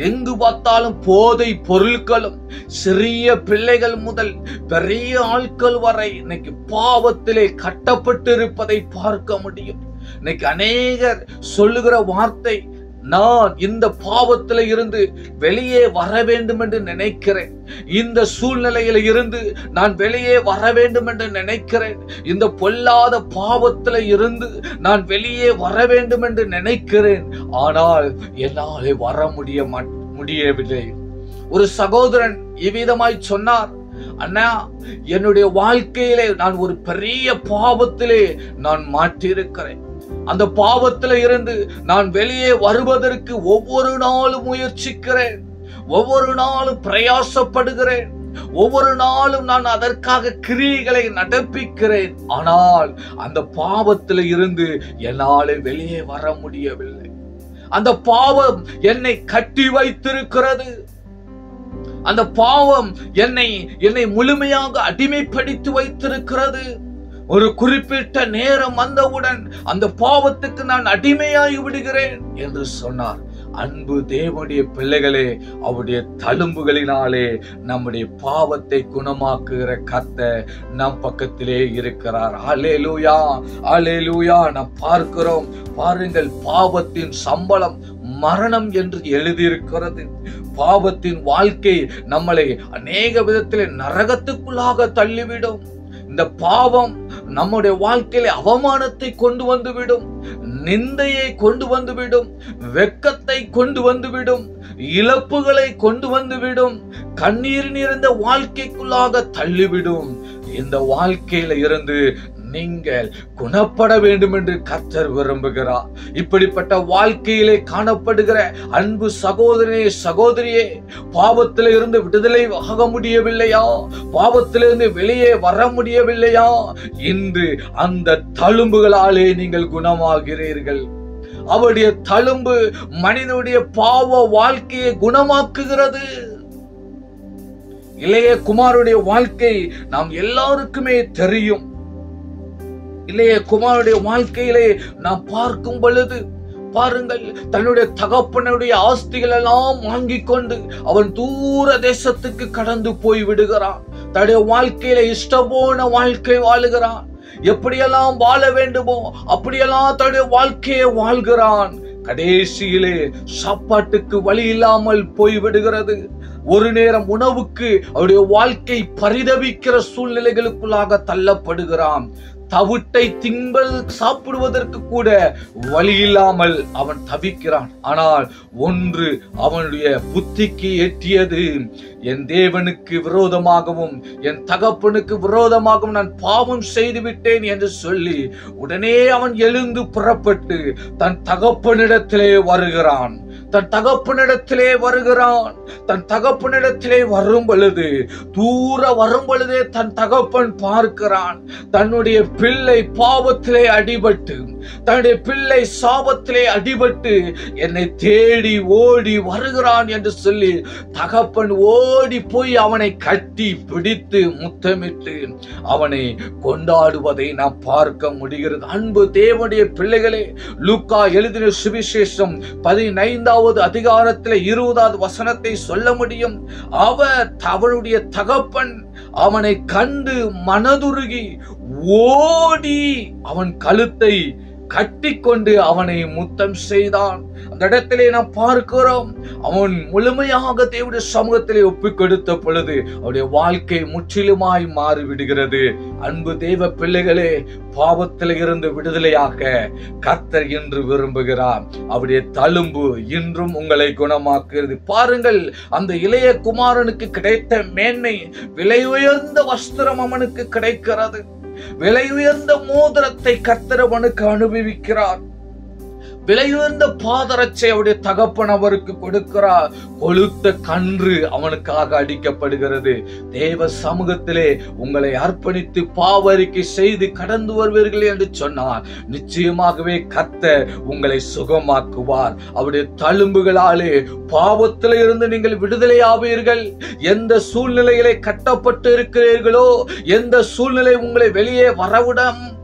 எங்கு பார்த்தாலும் போதை பொருட்களும், சிறிய பிள்ளைகள் முதல் பெரிய ஆட்கள் வரை இன்னைக்கு பாவத்திலே கட்டப்பட்டு இருப்பதை பார்க்க முடியும். இன்னைக்கு அநேகர் சொல்லுகிற வார்த்தை, நான் இந்த பாவத்தில இருந்து வெளியே வர வேண்டும் என்று நினைக்கிறேன், இந்த சூழ்நிலையில இருந்து நான் வெளியே வர வேண்டும் என்று நினைக்கிறேன், இந்த பொல்லாத பாவத்தில இருந்து நான் வெளியே வர வேண்டும் என்று நினைக்கிறேன், ஆனால் என்னாலே வர முடியவில்லை. ஒரு சகோதரன் இவ்விதமாய் சொன்னார், அண்ணா, என்னுடைய வாழ்க்கையிலே நான் ஒரு பெரிய பாவத்திலே நான் மாட்டியிருக்கிறேன். அந்த பாவத்தில இருந்து நான் வெளியே வருவதற்கு ஒவ்வொரு நாளும் முயற்சிக்கிறேன், ஒவ்வொரு நாளும் பிரயாசப்படுகிறேன், ஒவ்வொரு நாளும் நான் அதற்காக கிரியைகளை நடப்பிக்கிறேன். ஆனால் அந்த பாவத்தில இருந்து என்னாலே வெளியே வர முடியவில்லை. அந்த பாவம் என்னை கட்டி வைத்திருக்கிறது. அந்த பாவம் என்னை முழுமையாக அடிமைப்படுத்தி வைத்திருக்கிறது. ஒரு குறிப்பிட்ட நேரம் வந்தவுடன் அந்த பாவத்துக்கு நான் அடிமையாகி விடுகிறேன் என்று சொன்னார். அன்பு தேவனுடைய பிள்ளைகளே, அவருடைய தழும்புகளினாலே நம்முடைய பாவத்தை குணமாக்குகிற கர்த்தர் நம் பக்கத்திலே இருக்கிறார். அல்லேலூயா, அல்லேலூயா. நாம் பார்க்கிறோம், பாருங்கள், பாவத்தின் சம்பளம் மரணம் என்று எழுதியிருக்கிறது. பாவத்தின் வாழ்க்கை நம்மளை அநேக விதத்திலே நரகத்துக்குள்ளாக தள்ளிவிடும். இந்த பாவம் நம்முடைய வாழ்க்கையில அவமானத்தை கொண்டு வந்துவிடும், நிந்தையை கொண்டு வந்துவிடும், வெட்கத்தை கொண்டு வந்துவிடும், இழப்புகளை கொண்டு வந்துவிடும், கண்ணீர் நிறைந்த வாழ்க்கைக்குள்ளாக தள்ளிவிடும். இந்த வாழ்க்கையில இருந்து நீங்கள் குணப்பட வேண்டும் என்று கர்த்தர் விரும்புகிறார். இப்படிப்பட்ட வாழ்க்கையிலே காணப்படுகிற அன்பு சகோதரனே, சகோதரியே, பாவத்தில இருந்து விடுதலை ஆக முடியவில்லையா? பாவத்திலிருந்து வெளியே வர முடியவில்லையா? இன்று அந்த தழும்புகளாலே நீங்கள் குணமாகிறீர்கள். அவருடைய தழும்பு மனிதனுடைய பாவ வாழ்க்கையை குணமாக்குகிறது. இளைய குமாரனுடைய வாழ்க்கை நாம் எல்லாருக்குமே தெரியும். இளைய குமாரனுடைய வாழ்க்கையிலே நாம் பார்க்கும் பொழுது, பாருங்கள், தன்னுடைய தகப்பனுடைய ஆஸ்திகள் எல்லாம் வாங்கிக் கொண்டு அவன் தூர தேசத்துக்கு கடந்து போய் விடுகிறான். தன்னுடைய வாழ்க்கையில இஷ்டப்போன வாழ்க்கை வாழுகிறான். எப்படியெல்லாம் வாழ வேண்டுமோ அப்படியெல்லாம் தன்னுடைய வாழ்க்கையை வாழ்கிறான். கடைசியிலே சாப்பாட்டுக்கு வழி இல்லாமல் போய் விடுகிறது. ஒரு நேரம் உணவுக்கு அவருடைய வாழ்க்கை பரிதவிக்கிற சூழ்நிலைகளுக்குள்ளாக தள்ளப்படுகிறான். தவிட்டை திங்கள் சாப்பிடுவதற்கு கூட வழி இல்லாமல் அவன் தவிக்கிறான். ஆனால் ஒன்று அவனுடைய புத்திக்கு எட்டியது, என் தேவனுக்கு விரோதமாகவும் என் தகப்பனுக்கு விரோதமாகவும் நான் பாவம் செய்து விட்டேன் என்று சொல்லி உடனே அவன் எழுந்து புறப்பட்டு தன் தகப்பனிடத்திலே வருகிறான். தன் தகப்பனிடத்திலே வருகிறான். தன் தகப்பனிடத்திலே வரும் பொழுது, தூர வரும் பொழுதே தன் தகப்பன் பார்க்கிறான். தன்னுடைய பிள்ளை பாவத்திலே அடிபட்டு, தன்னுடைய பிள்ளை சாபத்திலே அடிபட்டு என்னை தேடி ஓடி வருகிறான் என்று சொல்லி தகப்பன் ஓடி போய் அவனை கட்டி பிடித்து முத்தமிட்டு அவனை கொண்டாடுவதை நாம் பார்க்க முடிகிறது. அன்பு தேவனுடைய பிள்ளைகளே, லூக்கா எழுதின சுவிசேஷம் 15வது அதிகாரத்தில் 20வது வசனத்தை சொல்ல முடியும். அவனுடைய தகப்பன் அவனை கண்டு மனதுருகி ஓடி அவன் கழுத்தை கட்டிக்கொண்டு அவனை முத்தம் செய்தான். அந்த இடத்திலே நாம் பார்க்கிறோம், அவன் முழுமையாக தேவனுடைய சமூகத்திலே ஒப்புக் கொடுத்த பொழுது அவருடைய வாழ்க்கை முற்றிலுமாய் மாறிவிடுகிறது. அன்பு தேவ பிள்ளைகளே, பாவத்தில் இருந்து விடுதலையாக கர்த்தர் என்று விரும்புகிறார். அவருடைய தழும்பு இன்றும் உங்களை குணமாக்குகிறது. பாருங்கள், அந்த இளைய குமாரனுக்கு கிடைத்த மேன்மை, விலை உயர்ந்த வஸ்திரம் அவனுக்கு கிடைக்கிறது. விலை உயர்ந்த மோதிரத்தை கர்த்தர் அவனுக்கு அனுபவிக்கிறார். விலையுயர்ந்த பாதரட்சை அவருடைய தகப்பன் அவருக்கு கொடுக்கிறார். கொழுத்த கன்று அவனுக்காக அடிக்கப்படுகிறது. தேவ சமூகத்திலே உங்களை அர்ப்பணித்து பாவரிக்கை செய்து கடந்து வருவீர்கள் என்று சொன்னார், நிச்சயமாகவே கர்த்தர் உங்களை சுகமாக்குவார். அவருடைய தழும்புகளாலே பாவத்தில இருந்து நீங்கள் விடுதலை ஆவீர்கள். எந்த சூழ்நிலையிலே கட்டப்பட்டு இருக்கிறீர்களோ, எந்த சூழ்நிலை உங்களை வெளியே வரவிடாம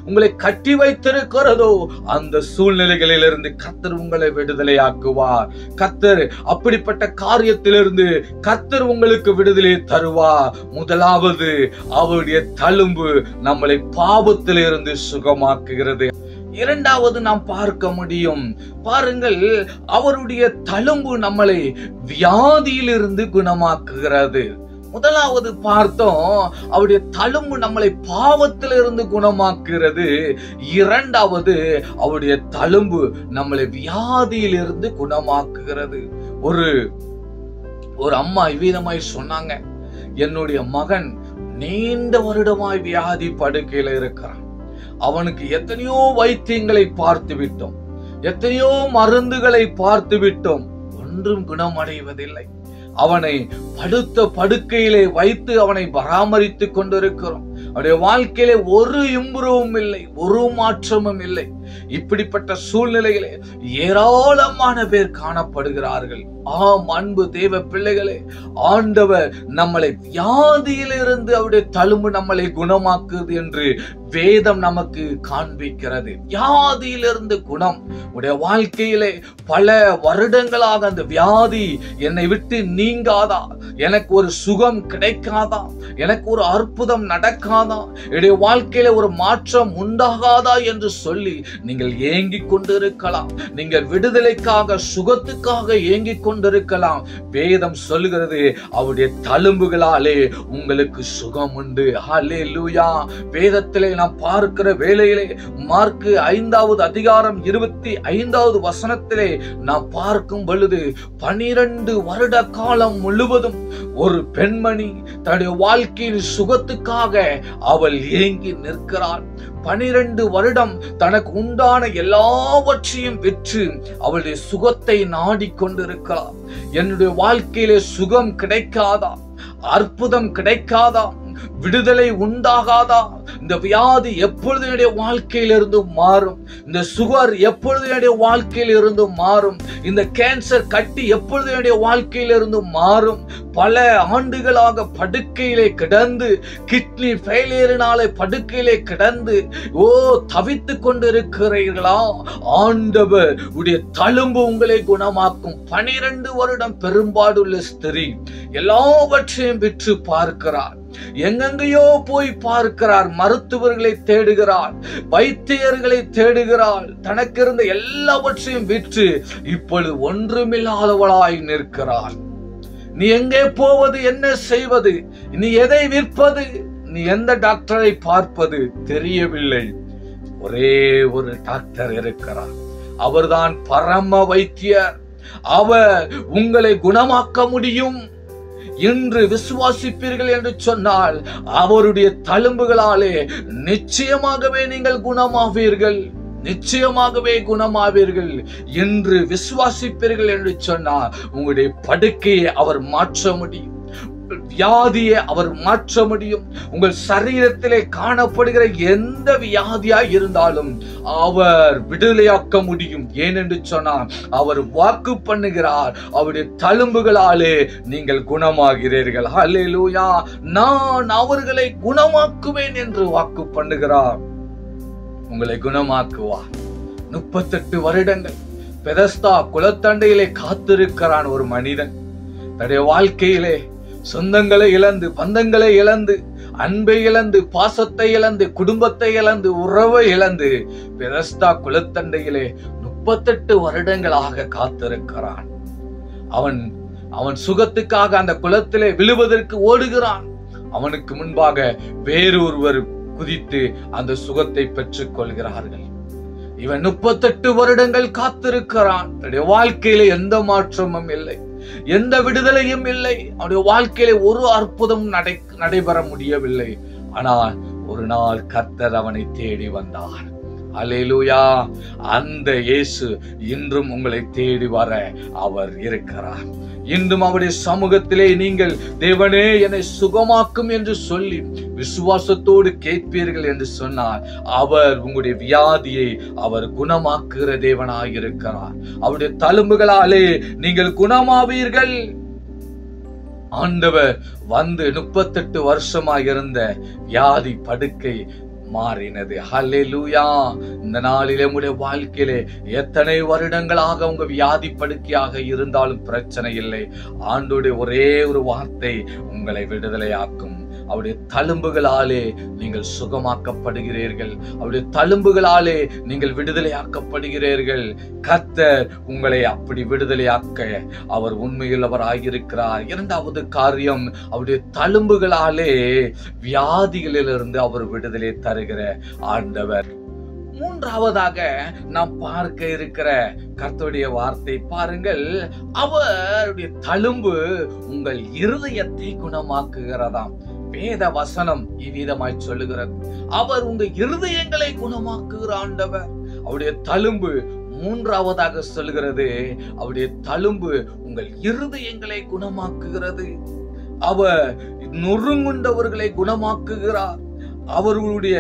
உங்களை கட்டி வைத்திருக்கிறதோ, அந்த சூழ்நிலைகளிலிருந்து கர்த்தர் உங்களை விடுதலையாக்குவார். கர்த்தர் அப்படிப்பட்ட காரியத்திலிருந்து கர்த்தர் உங்களுக்கு விடுதலை தருவார். முதலாவது, அவருடைய தழும்பு நம்மளை பாவத்திலிருந்து சுகமாக்குகிறது. இரண்டாவது நாம் பார்க்க முடியும், பாருங்கள், அவருடைய தழும்பு நம்மளை வியாதியிலிருந்து குணமாக்குகிறது. முதலாவது பார்த்தோம், அவருடைய தழும்பு நம்மளை பாவத்திலிருந்து குணமாக்குகிறது. இரண்டாவது, அவருடைய தழும்பு நம்மளை வியாதியிலிருந்து குணமாக்குகிறது. ஒரு அம்மா இவ்விதமாய் சொன்னாங்க, என்னுடைய மகன் நீண்ட வருடமாய் வியாதி படுக்கையில இருக்கிறான். அவனுக்கு எத்தனையோ வைத்தியங்களை பார்த்து விட்டோம், எத்தனையோ மருந்துகளை பார்த்து விட்டோம், ஒன்றும் குணமடைவதில்லை. அவனை படுத்த படுக்கையிலே வைத்து அவனை பராமரித்துக் கொண்டிருக்கிறோம். அவருடைய வாழ்க்கையிலே ஒரு இம்ப்ரூவும் இல்லை, ஒரு மாற்றமும் இல்லை. இப்படிப்பட்ட சூழ்நிலையிலே ஏராளமான பேர் காணப்படுகிறார்கள். ஆம் அன்பு தேவ பிள்ளைகளே, ஆண்டவர் நம்மளை வியாதியிலிருந்து அவருடைய தழும்பு நம்மளை குணமாக்குது என்று வேதம் நமக்கு காண்பிக்கிறது. வியாதியிலிருந்து குணம். உடைய வாழ்க்கையிலே பல வருடங்களாக அந்த வியாதி என்னை விட்டு நீங்காதா, எனக்கு ஒரு சுகம் கிடைக்காதா, எனக்கு ஒரு அற்புதம் நடக்காதா, என்னுடைய வாழ்க்கையில ஒரு மாற்றம் உண்டாகாதா என்று சொல்லி நீங்கள் ஏங்கிக் கொண்டிருக்கலாம். நீங்கள் விடுதலைக்காக, சுகத்துக்காக ஏங்கிக் கொண்டிருக்கலாம். வேதம் சொல்லுகிறது, அவருடைய தழும்புகளாலே உங்களுக்கு சுகம் உண்டு. ஹல்லேலூயா. வேதத்திலே நாம் பார்க்கிற வேளையிலே மார்க்கு 5வது அதிகாரம் 25வது வசனத்திலே நாம் பார்க்கும் பொழுது 12 வருட காலம் முழுவதும் ஒரு பெண்மணி தன்னுடைய வாழ்க்கையின் சுகத்துக்காக அவள் ஏங்கி நிற்கிறாள். 12 வருடம் தனக்கு உண்டான எல்லாவற்றையும் விற்று அவளுடைய சுகத்தை நாடிக்கொண்டிருக்கிறார். என்னுடைய வாழ்க்கையிலே சுகம் கிடைக்காதா, அற்புதம் கிடைக்காதா, விடுதலை உண்டாகாதா, இந்த வியாதி எப்பொழுது என்னுடைய வாழ்க்கையில் இருந்து மாறும், இந்த சுகர் எப்பொழுது என்னுடைய வாழ்க்கையில் இருந்து மாறும், இந்த கேன்சர் கட்டி எப்பொழுது என்னுடைய வாழ்க்கையில் இருந்து மாறும், பல ஆண்டுகளாக படுக்கையிலே கிடந்து, கிட்னி ஃபெயிலியரினாலே படுக்கையிலே கிடந்து தவித்து கொண்டிருக்கிறீர்களா? ஆண்டவர் உடைய தழும்பு உங்களை குணமாக்கும். 12 வருடம் பெரும்பாடுள்ள ஸ்திரீ எல்லாவற்றையும் விற்று பார்க்கிறார். எங்கெங்கயோ போய் பார்க்கிறார். மருத்துவர்களை தேடுகிறார், வைத்தியர்களை தேடுகிறாள். தனக்கு இருந்த எல்லாவற்றையும் விற்று இப்பொழுது ஒன்றுமில்லாதவளாய் நிற்கிறாள். நீ எங்கே போவது, என்ன செய்வது, நீ எதை விற்பது, நீ எந்த டாக்டரை பார்ப்பது தெரியவில்லை. ஒரே ஒரு டாக்டர் இருக்கிறார். அவர்தான் பரம வைத்தியர். அவர் உங்களை குணமாக்க முடியும். இன்று விசுவாசிப்பீர்கள் என்று சொன்னால் அவருடைய தழும்புகளாலே நிச்சயமாகவே நீங்கள் குணமாவீர்கள். நிச்சயமாகவே குணமாவீர்கள். என்று விசுவாசிப்பீர்கள் என்று சொன்னால் உங்களுடைய படுக்கையை அவர் மாற்ற முடியும், வியாதியை அவர் மாற்ற முடியும். உங்கள் சரீரத்திலே காணப்படுகிற எந்த வியாதியாய் இருந்தாலும் அவர் விடுதலையாக்க முடியும். ஏனென்று சொன்னால் அவர் வாக்கு பண்ணுகிறார், அவருடைய தழும்புகளாலே நீங்கள் குணமாகிறீர்கள். ஹல்லேலூயா. நான் அவர்களை குணமாக்குவேன் என்று வாக்கு பண்ணுகிறார். உங்களை குணமாக்குவார். 38 வருடங்கள் பெதஸ்தா குளத்தண்டையிலே காத்திருக்கிறான் ஒரு மனிதன். தன்னுடைய வாழ்க்கையிலே சொந்தங்களை இழந்து, பந்தங்களை இழந்து, அன்பை இழந்து, பாசத்தை இழந்து, குடும்பத்தை இழந்து, உறவை இழந்து பெதஸ்தா குளத்தண்டையிலே 38 வருடங்களாக காத்திருக்கிறான். அவன் சுகத்துக்காக அந்த குளத்திலே விழுவதற்கு ஓடுகிறான். அவனுக்கு முன்பாக வேறொருவர் குதித்து அந்த சுகத்தை பெற்றுக் கொள்கிறார்கள். இவன் 38 வருடங்கள் காத்திருக்கிறான். அவனுடைய வாழ்க்கையில எந்த மாற்றமும் இல்லை, எந்த விடுதலையும் இல்லை. அவனுடைய வாழ்க்கையில ஒரு அற்புதம் நடைபெற முடியவில்லை. ஆனால் ஒரு நாள் கர்த்தர் அவனை தேடி வந்தார். அல்லேலூயா. அந்த இயேசு இன்றும் உங்களை தேடி வர அவர் இருக்கிறார். இன்றும் அவருடைய சமூகத்திலே நீங்கள் தேவனே என்னை சுகமாக்கும் என்று சொல்லி விசுவாசத்தோடு கேட்பீர்கள் என்று சொன்னார் அவர் உங்களுடைய வியாதியை அவர் குணமாக்குகிற தேவனாய் இருக்கிறார். அவருடைய தழும்புகளாலே நீங்கள் குணமாவீர்கள். ஆண்டவர் வந்து 38 வருஷமாக இருந்த வியாதி படுக்கை மாறினது. ஹல்லேலூயா. இந்த நாளிலே உங்களுடைய வாழ்க்கையிலே எத்தனை வருடங்களாக உங்க வியாதி படுக்கையாக இருந்தாலும் பிரச்சனை இல்லை. ஆண்டோடைய ஒரே ஒரு வார்த்தை உங்களை விடுதலையாக்கும். அவருடைய தழும்புகளாலே நீங்கள் சுகமாக்கப்படுகிறீர்கள். அவருடைய தழும்புகளாலே நீங்கள் விடுதலையாக்கப்படுகிறீர்கள். கர்த்தர் உங்களை அப்படி விடுதலையாக்க அவர் உண்மையுள்ளவராயிருக்கிறார். இரண்டாவது காரியம், அவருடைய தழும்புகளாலே வியாதிகளிலிருந்து அவர் விடுதலை தருகிற ஆண்டவர். மூன்றாவதாக நாம் பார்க்க இருக்கிற கர்த்தருடைய வார்த்தை பாருங்கள், அவருடைய தழும்பு உங்கள் இருதயத்தை குணமாக்குகிறதாம். வேத வசனம் இவ்விதமாய் சொல்லுகிறது, அவர் உங்க இருதயங்களை குணமாக்குகிற ஆண்டவர். அவருடைய தழும்பு மூன்றாவதாக சொல்லுகிறது, அவருடைய தழும்பு உங்கள் இருதயங்களை குணமாக்குகிறது. அவர் நொறுங்குண்டவர்களை குணமாக்குகிறார், அவர்களுடைய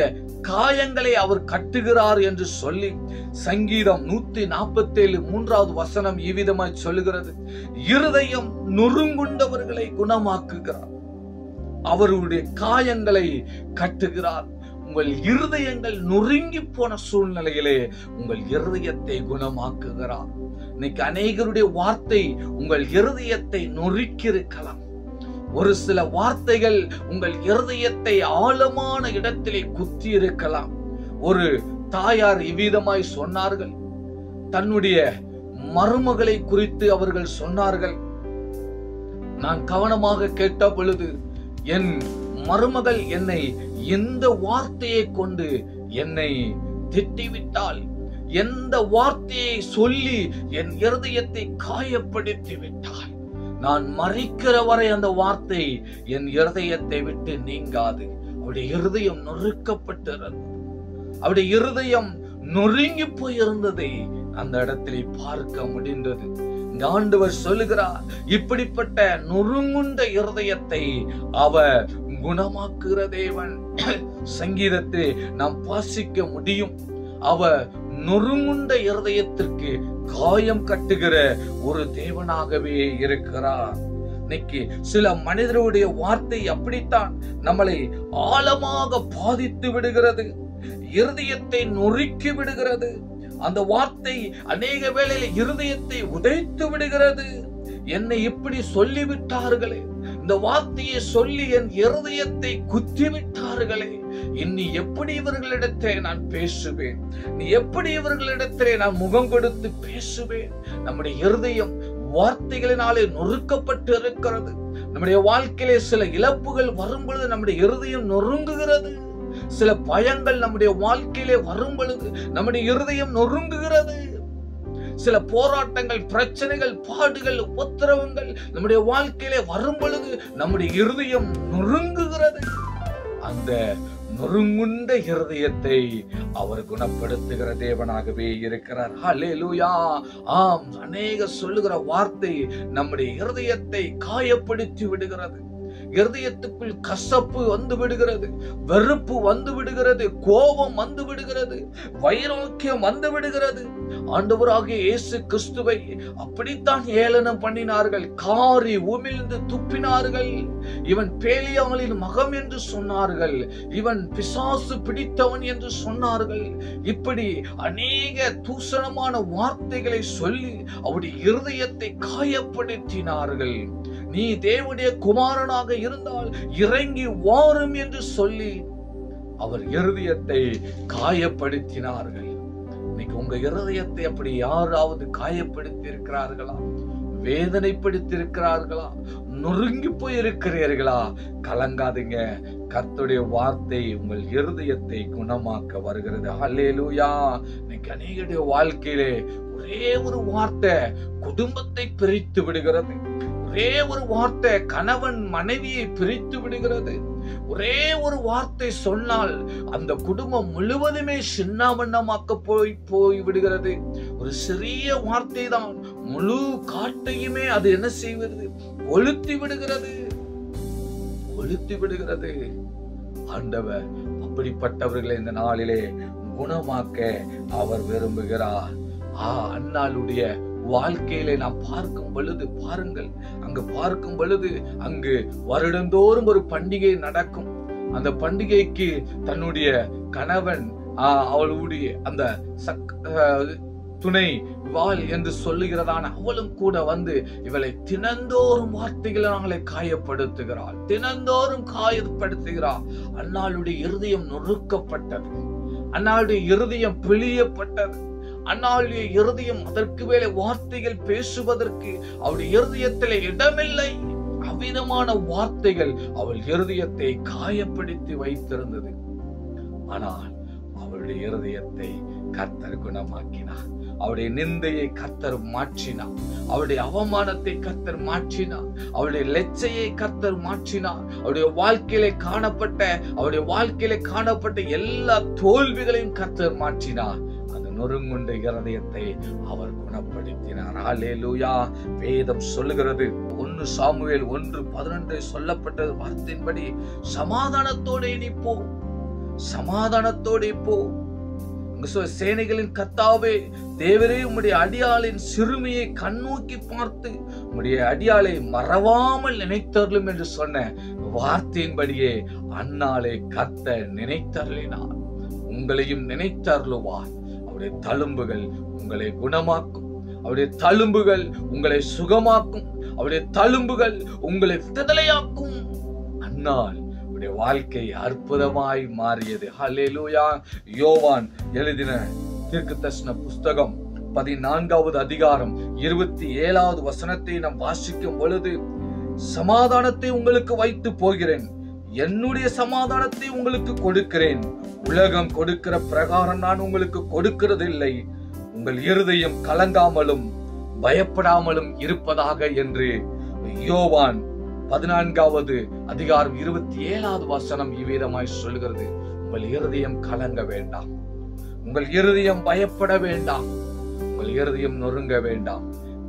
காயங்களை அவர் கட்டுகிறார் என்று சொல்லி சங்கீதம் 147 3வது வசனம் இவ்விதமாய் சொல்லுகிறது, இருதயம் நொறுங்குண்டவர்களை குணமாக்குகிறார், அவர்களுடைய காயங்களை கட்டுகிறார். உங்கள் இருதயங்கள் நொறுங்கி போன சூழ்நிலையிலே உங்கள் இருதயத்தை குணமாக்குகிறார். இன்னைக்கு அநேகருடைய வார்த்தை உங்கள் இருதயத்தை நொறுக்கி இருக்கலாம். ஒரு சில வார்த்தைகள் உங்கள் இருதயத்தை ஆழமான இடத்திலே குத்தி இருக்கலாம். ஒரு தாயார் இவ்விதமாய் சொன்னார்கள். தன்னுடைய மருமகளை குறித்து அவர்கள் சொன்னார்கள். நான் கவனமாக கேட்ட பொழுது, என் மருமகள் என்னை எந்த வார்த்தையை கொண்டு என்னை திட்டிவிட்டால், எந்த வார்த்தையை சொல்லி என் இருதயத்தை காயப்படுத்தி விட்டால், நான் மறிக்கிற வரை அந்த வார்த்தை என் இருதயத்தை விட்டு நீங்காது. அவருடைய இருதயம் நொறுக்கப்பட்டிருந்தது. அவருடைய இருதயம் நொறுங்கி போயிருந்ததை அந்த இடத்திலே பார்க்க முடிந்தது. ஆண்டவர் சொல்லுகிறார், இப்படிப்பட்ட நொறுங்குண்ட இருதயத்தை அவர் குணமாக்குகிற தேவன். சங்கீதத்தை நாம் வாசிக்க முடியும். அவர் நொறுங்குண்ட இருதயத்திற்கு காயம் கட்டுகிற ஒரு தேவனாகவே இருக்கிறார். இன்னைக்கு சில மனிதருடைய வார்த்தை அப்படித்தான் நம்மளை ஆழமாக பாதித்து விடுகிறது, இருதயத்தை நொறுக்கி விடுகிறது. அந்த வார்த்தை அநேக வேளையில இருதயத்தை உடைத்து விடுகிறது. என்னை இப்படி சொல்லிவிட்டார்களே, இந்த வார்த்தையை சொல்லி என் இருதயத்தை குத்தி விட்டார்களே, இனி எப்படி இவர்களிடத்திலே நான் பேசுவேன், நீ எப்படி இவர்களிடத்திலே நான் முகம் கொடுத்து பேசுவேன்? நம்முடைய இருதயம் வார்த்தைகளினாலே நொறுக்கப்பட்டு இருக்கிறது. நம்முடைய வாழ்க்கையிலே சில இழப்புகள் வரும் பொழுது நம்முடைய இருதயம் நொறுங்குகிறது. சில பயங்கள் நம்முடைய வாழ்க்கையிலே வரும் பொழுது நம்முடைய இருதயம் நொறுங்குகிறது. சில போராட்டங்கள், பிரச்சனைகள், பாடுகள், உபத்திரவங்கள் நம்முடைய வாழ்க்கையிலே வரும் பொழுது நம்முடைய இருதயம் நொறுங்குகிறது. அந்த நொறுங்குண்ட இருதயத்தை அவர் குணப்படுத்துகிற தேவனாகவே இருக்கிறார். ஹல்லேலூயா. ஆம், அநேக சொல்லுகிற வார்த்தை நம்முடைய இருதயத்தை காயப்படுத்தி விடுகிறது. இருதயத்துக்குள் கசப்பு வந்து விடுகிறது, வெறுப்பு வந்து விடுகிறது, கோபம் வந்து விடுகிறது, வைராக்கியம் வந்து விடுகிறது. ஆண்டவராகிய இயேசு கிறிஸ்துவை அப்படித்தான் ஏளனம் பண்ணினார்கள், காரி உமிழ்ந்து துப்பினார்கள். இவன் பேலியாளின் மகன் என்று சொன்னார்கள், இவன் பிசாசு பிடித்தவன் என்று சொன்னார்கள். இப்படி அநேக தூஷணமான வார்த்தைகளை சொல்லி அவருடைய இருதயத்தை காயப்படுத்தினார்கள். நீ தேவனுடைய குமாரனாக இருந்தால் இறங்கி வாரும் என்று சொல்லி அவர் இருதயத்தை காயப்படுத்தினார்கள். இன்னைக்கு உங்க இருதயத்தை அப்படி யாராவது காயப்படுத்தி இருக்கிறார்களா? வேதனைப்படுத்தி இருக்கிறார்களா? நொறுங்கி போயிருக்கிறீர்களா? கலங்காதீங்க, கர்த்தருடைய வார்த்தை உங்கள் இருதயத்தை குணமாக்க வருகிறது. ஹல்லேலூயா. இன்னைக்கு அநேகருடைய வாழ்க்கையிலே ஒரே ஒரு வார்த்தை குடும்பத்தை பிரித்து விடுகிறது. ஒரே ஒரு வார்த்தை கணவன் மனைவியை பிரித்து விடுகிறது. ஒரே ஒரு வார்த்தை சொன்னால் அந்த குடும்பம் முழுவதுமே சின்னாபன்னமாக்க போய் விடுகிறது. ஒரு சிறிய வார்த்தை தான் முழு காட்டையுமே அது என்ன செய்வது? கொளுத்தி விடுகிறது, கொளுத்தி விடுகிறது. ஆண்டவர் அப்படிப்பட்டவர்களை இந்த நாளிலே குணமாக்க அவர் விரும்புகிறார். அன்னாளுடைய வாழ்க்கையிலே நாம் பார்க்கும் பொழுது பாருங்கள், அங்கு பார்க்கும் பொழுது அங்கு வருடந்தோறும் ஒரு பண்டிகை நடக்கும். அந்த பண்டிகைக்கு தன்னுடைய கணவன் அவளுடைய அந்த துணை வாழ் என்று சொல்லுகிறதான அவளும் கூட வந்து இவளை தினந்தோறும் வார்த்தைகளை காயப்படுத்துகிறாள், தினந்தோறும் காயப்படுத்துகிறாள். அன்னாளுடைய இருதயம் நொறுக்கப்பட்டது, அன்னாளுடைய இருதயம் பிழியப்பட்டது, அன்னாளுடைய இருதயம் அதற்கு மேலே வார்த்தைகள் பேசுவதற்கு அவருடைய இருதயத்திலே இடமில்லை. அவ்விதமான வார்த்தைகள் அவள் இருதயத்தை காயப்படுத்தி வைத்திருந்தது. ஆனால் அவளுடைய இருதயத்தை கர்த்தர் குணமாக்கினார். அவருடைய நிந்தையை கர்த்தர் மாற்றினார், அவருடைய அவமானத்தை கர்த்தர் மாற்றினார், அவருடைய லெச்சையை கர்த்தர் மாற்றினார். அவருடைய வாழ்க்கையிலே காணப்பட்ட எல்லா தோல்விகளையும் கர்த்தர் மாற்றினார். நொறுங்குண்ட இருதயத்தை அவர் குணப்படுத்தினார். ஹல்லேலூயா. வேதம் சொல்லுகிறது, 1 சாமுவேல் 1:11 சொல்லப்பட்ட வார்த்தையின்படி சமாதானத்தோட நீ போ, சமாதானத்தோட போ. சேனைகளின் கர்த்தாவே, தேவரே, உம்முடைய அடியாளின் சிறுமியை கண்ணோக்கி பார்த்து உம்முடைய அடியாளை மறவாமல் நினைத்தருளும் என்று சொன்ன வார்த்தையின்படியே அன்னாளை கர்த்தர் நினைத்தருளினார். உங்களையும் நினைத்தருளுவார். அவருடைய தழும்புகள் உங்களை குணமாக்கும். அவருடைய தழும்புகள் உங்களை சுகமாக்கும். அவருடைய தழும்புகள் உங்களை விடுதலையாக்கும். அன்னாள் அவருடைய வாழ்க்கை அற்புதமாய் மாறியது. ஹல்லேலூயா. யோவான் எழுதின தீர்க்கதரிசன புஸ்தகம் 14வது அதிகாரம் 27வது வசனத்தை நாம் வாசிக்கும் பொழுது, சமாதானத்தை உங்களுக்கு வைத்து போகிறேன், என்னுடைய சமாதானத்தை உங்களுக்கு கொடுக்கிறேன், உலகம் கொடுக்கிற பிரகாரம் நான் உங்களுக்கு கொடுக்கிறதில்லை, உங்கள் இருதயம் கலங்காமலும் பயப்படாமலும் இருப்பதாக என்று யோவான் 14வது அதிகாரம் 27வது வசனம் இவ்விதமாய் சொல்கிறது. உங்கள் இருதயம் கலங்க வேண்டாம், உங்கள் இருதயம் பயப்பட வேண்டாம், உங்கள் இருதயம் நொறுங்க வேண்டாம்.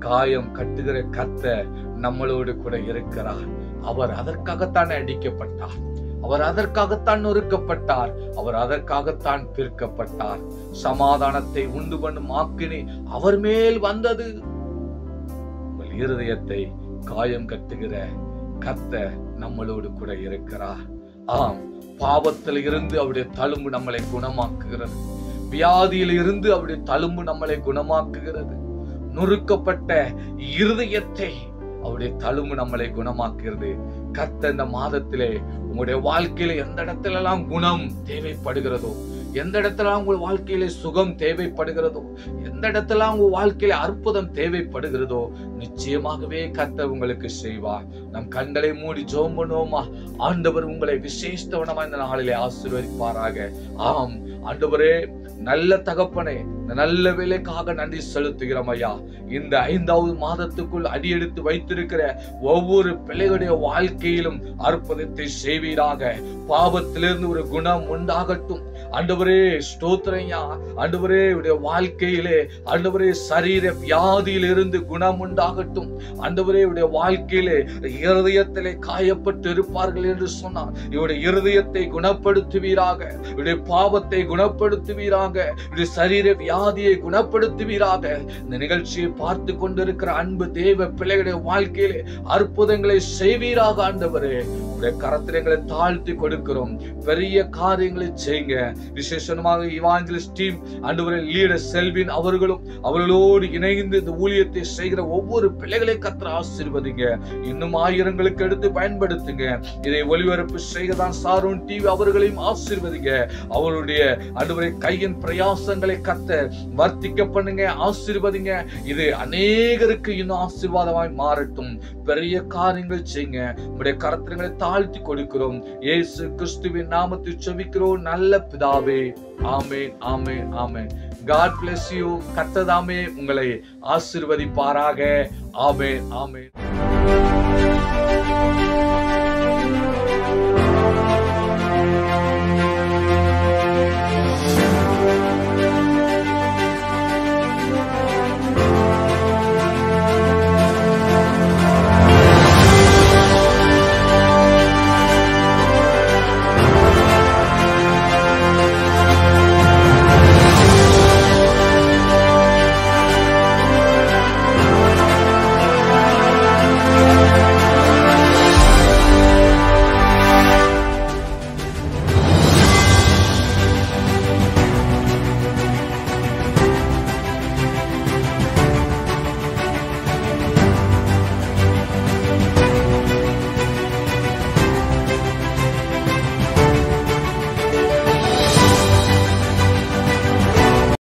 காயம் கட்டுகிற கர்த்தர் நம்மளோடு கூட இருக்கிறார். அவர் அதற்காகத்தான் அடிக்கப்பட்டார், அவர் அதற்காகத்தான் நொறுக்கப்பட்டார், அவர் அதற்காகத்தான் பிற்கப்பட்டார். சமாதானத்தை உண்டு பண்ணும் ஆக்கினி அவர் மேல் வந்தது. உங்கள் இருதயத்தை காயம் கட்டுகிற கர்த்தர் நம்மளோடு கூட இருக்கிறார். ஆம், பாவத்தில் இருந்து அவருடைய தழும்பு நம்மளை குணமாக்குகிறது. வியாதியில் இருந்து அவருடைய தழும்பு நம்மளை குணமாக்குகிறது. நொறுக்கப்பட்ட இருதயத்தை அவருடைய தழும்பு நம்மளை குணமாக்குகிறது. கர்த்தர் இந்த மாதத்திலே உங்களுடைய வாழ்க்கையில எந்த இடத்துல எல்லாம் குணம் தேவைப்படுகிறதோ, எந்த இடத்துல உங்க வாழ்க்கையில சுகம் தேவைப்படுகிறதோ, எந்த இடத்துல உங்க வாழ்க்கையில அற்புதம் தேவைப்படுகிறதோ, நிச்சயமாகவே கர்த்தர் உங்களுக்கு செய்வார். நம் கண்களை மூடி ஜெபம் பண்ணுவோமா? ஆண்டவர் உங்களை விசேஷத்தவனமா இந்த நாளிலே ஆசீர்வதிப்பாராக. ஆம் ஆண்டவரே, நல்ல தகப்பனே, நல்ல வேலைக்காக நன்றி செலுத்துகிறோம் ஐயா. இந்த 5வது மாதத்துக்குள் அடியெடுத்து வைத்திருக்கிற ஒவ்வொரு பிள்ளைகளுடைய வாழ்க்கையிலும் அற்புதத்தை செய்வீராக. பாவத்திலிருந்து ஒரு குணம் உண்டாகட்டும் ஆண்டவரே. ஸ்தோத்திரையா ஆண்டவரே, உடைய வாழ்க்கையிலே ஆண்டவரே சரீர வியாதியிலிருந்து குணம் உண்டாகட்டும் ஆண்டவரே. உடைய வாழ்க்கையிலே இருதயத்திலே காயப்பட்டு இருப்பார்கள் என்று சொன்னார். இவருடைய இருதயத்தை குணப்படுத்துவீராக, இவருடைய பாவத்தை குணப்படுத்துவீராக, இவருடைய சரீர வியாதியை குணப்படுத்துவீராக. இந்த நிகழ்ச்சியை பார்த்து கொண்டிருக்கிற அன்பு தேவ பிள்ளைகளுடைய வாழ்க்கையிலே அற்புதங்களை செய்வீராக ஆண்டவரே. உடைய கரத்திரங்களை தாழ்த்தி கொடுக்கிறோம். பெரிய காரியங்களை செய்யுங்க. விசேஷமாக இவாஞ்சலிஸ்ட் டீம் ஆண்டவரே, லீடர் செல்வின் அவர்களும் அவர்களோடு இணைந்து இந்த ஊழியத்தை செய்கிற ஒவ்வொரு பிள்ளைகளை கர்த்தர் ஆசீர்வதிங்க. இன்னும் ஆயிரங்களுக்கு எடுத்து பயன்படுத்துங்க. இதை ஒளிபரப்பு செய்யதான் சாரோன் டிவி அவர்களையும் ஆசீர்வதிங்க. அவருடைய ஆண்டவரே கையின் பிரயாசங்களை கர்த்தர் வர்த்திக்க பண்ணுங்க, ஆசீர்வதிங்க. இது அநேகருக்கு இன்னும் ஆசீர்வாதமாய் மாறட்டும். பெரிய காரியங்கள் செய்யுங்க. உடைய கரத்திரங்களை தாழ்த்தி கொடுக்கிறோம். இயேசு கிறிஸ்துவின் நாமத்தில் ஜெபிக்கிறோம் நல்ல பிதாவே. ஆமென், ஆமென், ஆமென். God bless you. கர்த்தர் தாமே உங்களை ஆசீர்வதிப்பாராக. ஆமென், ஆமென்.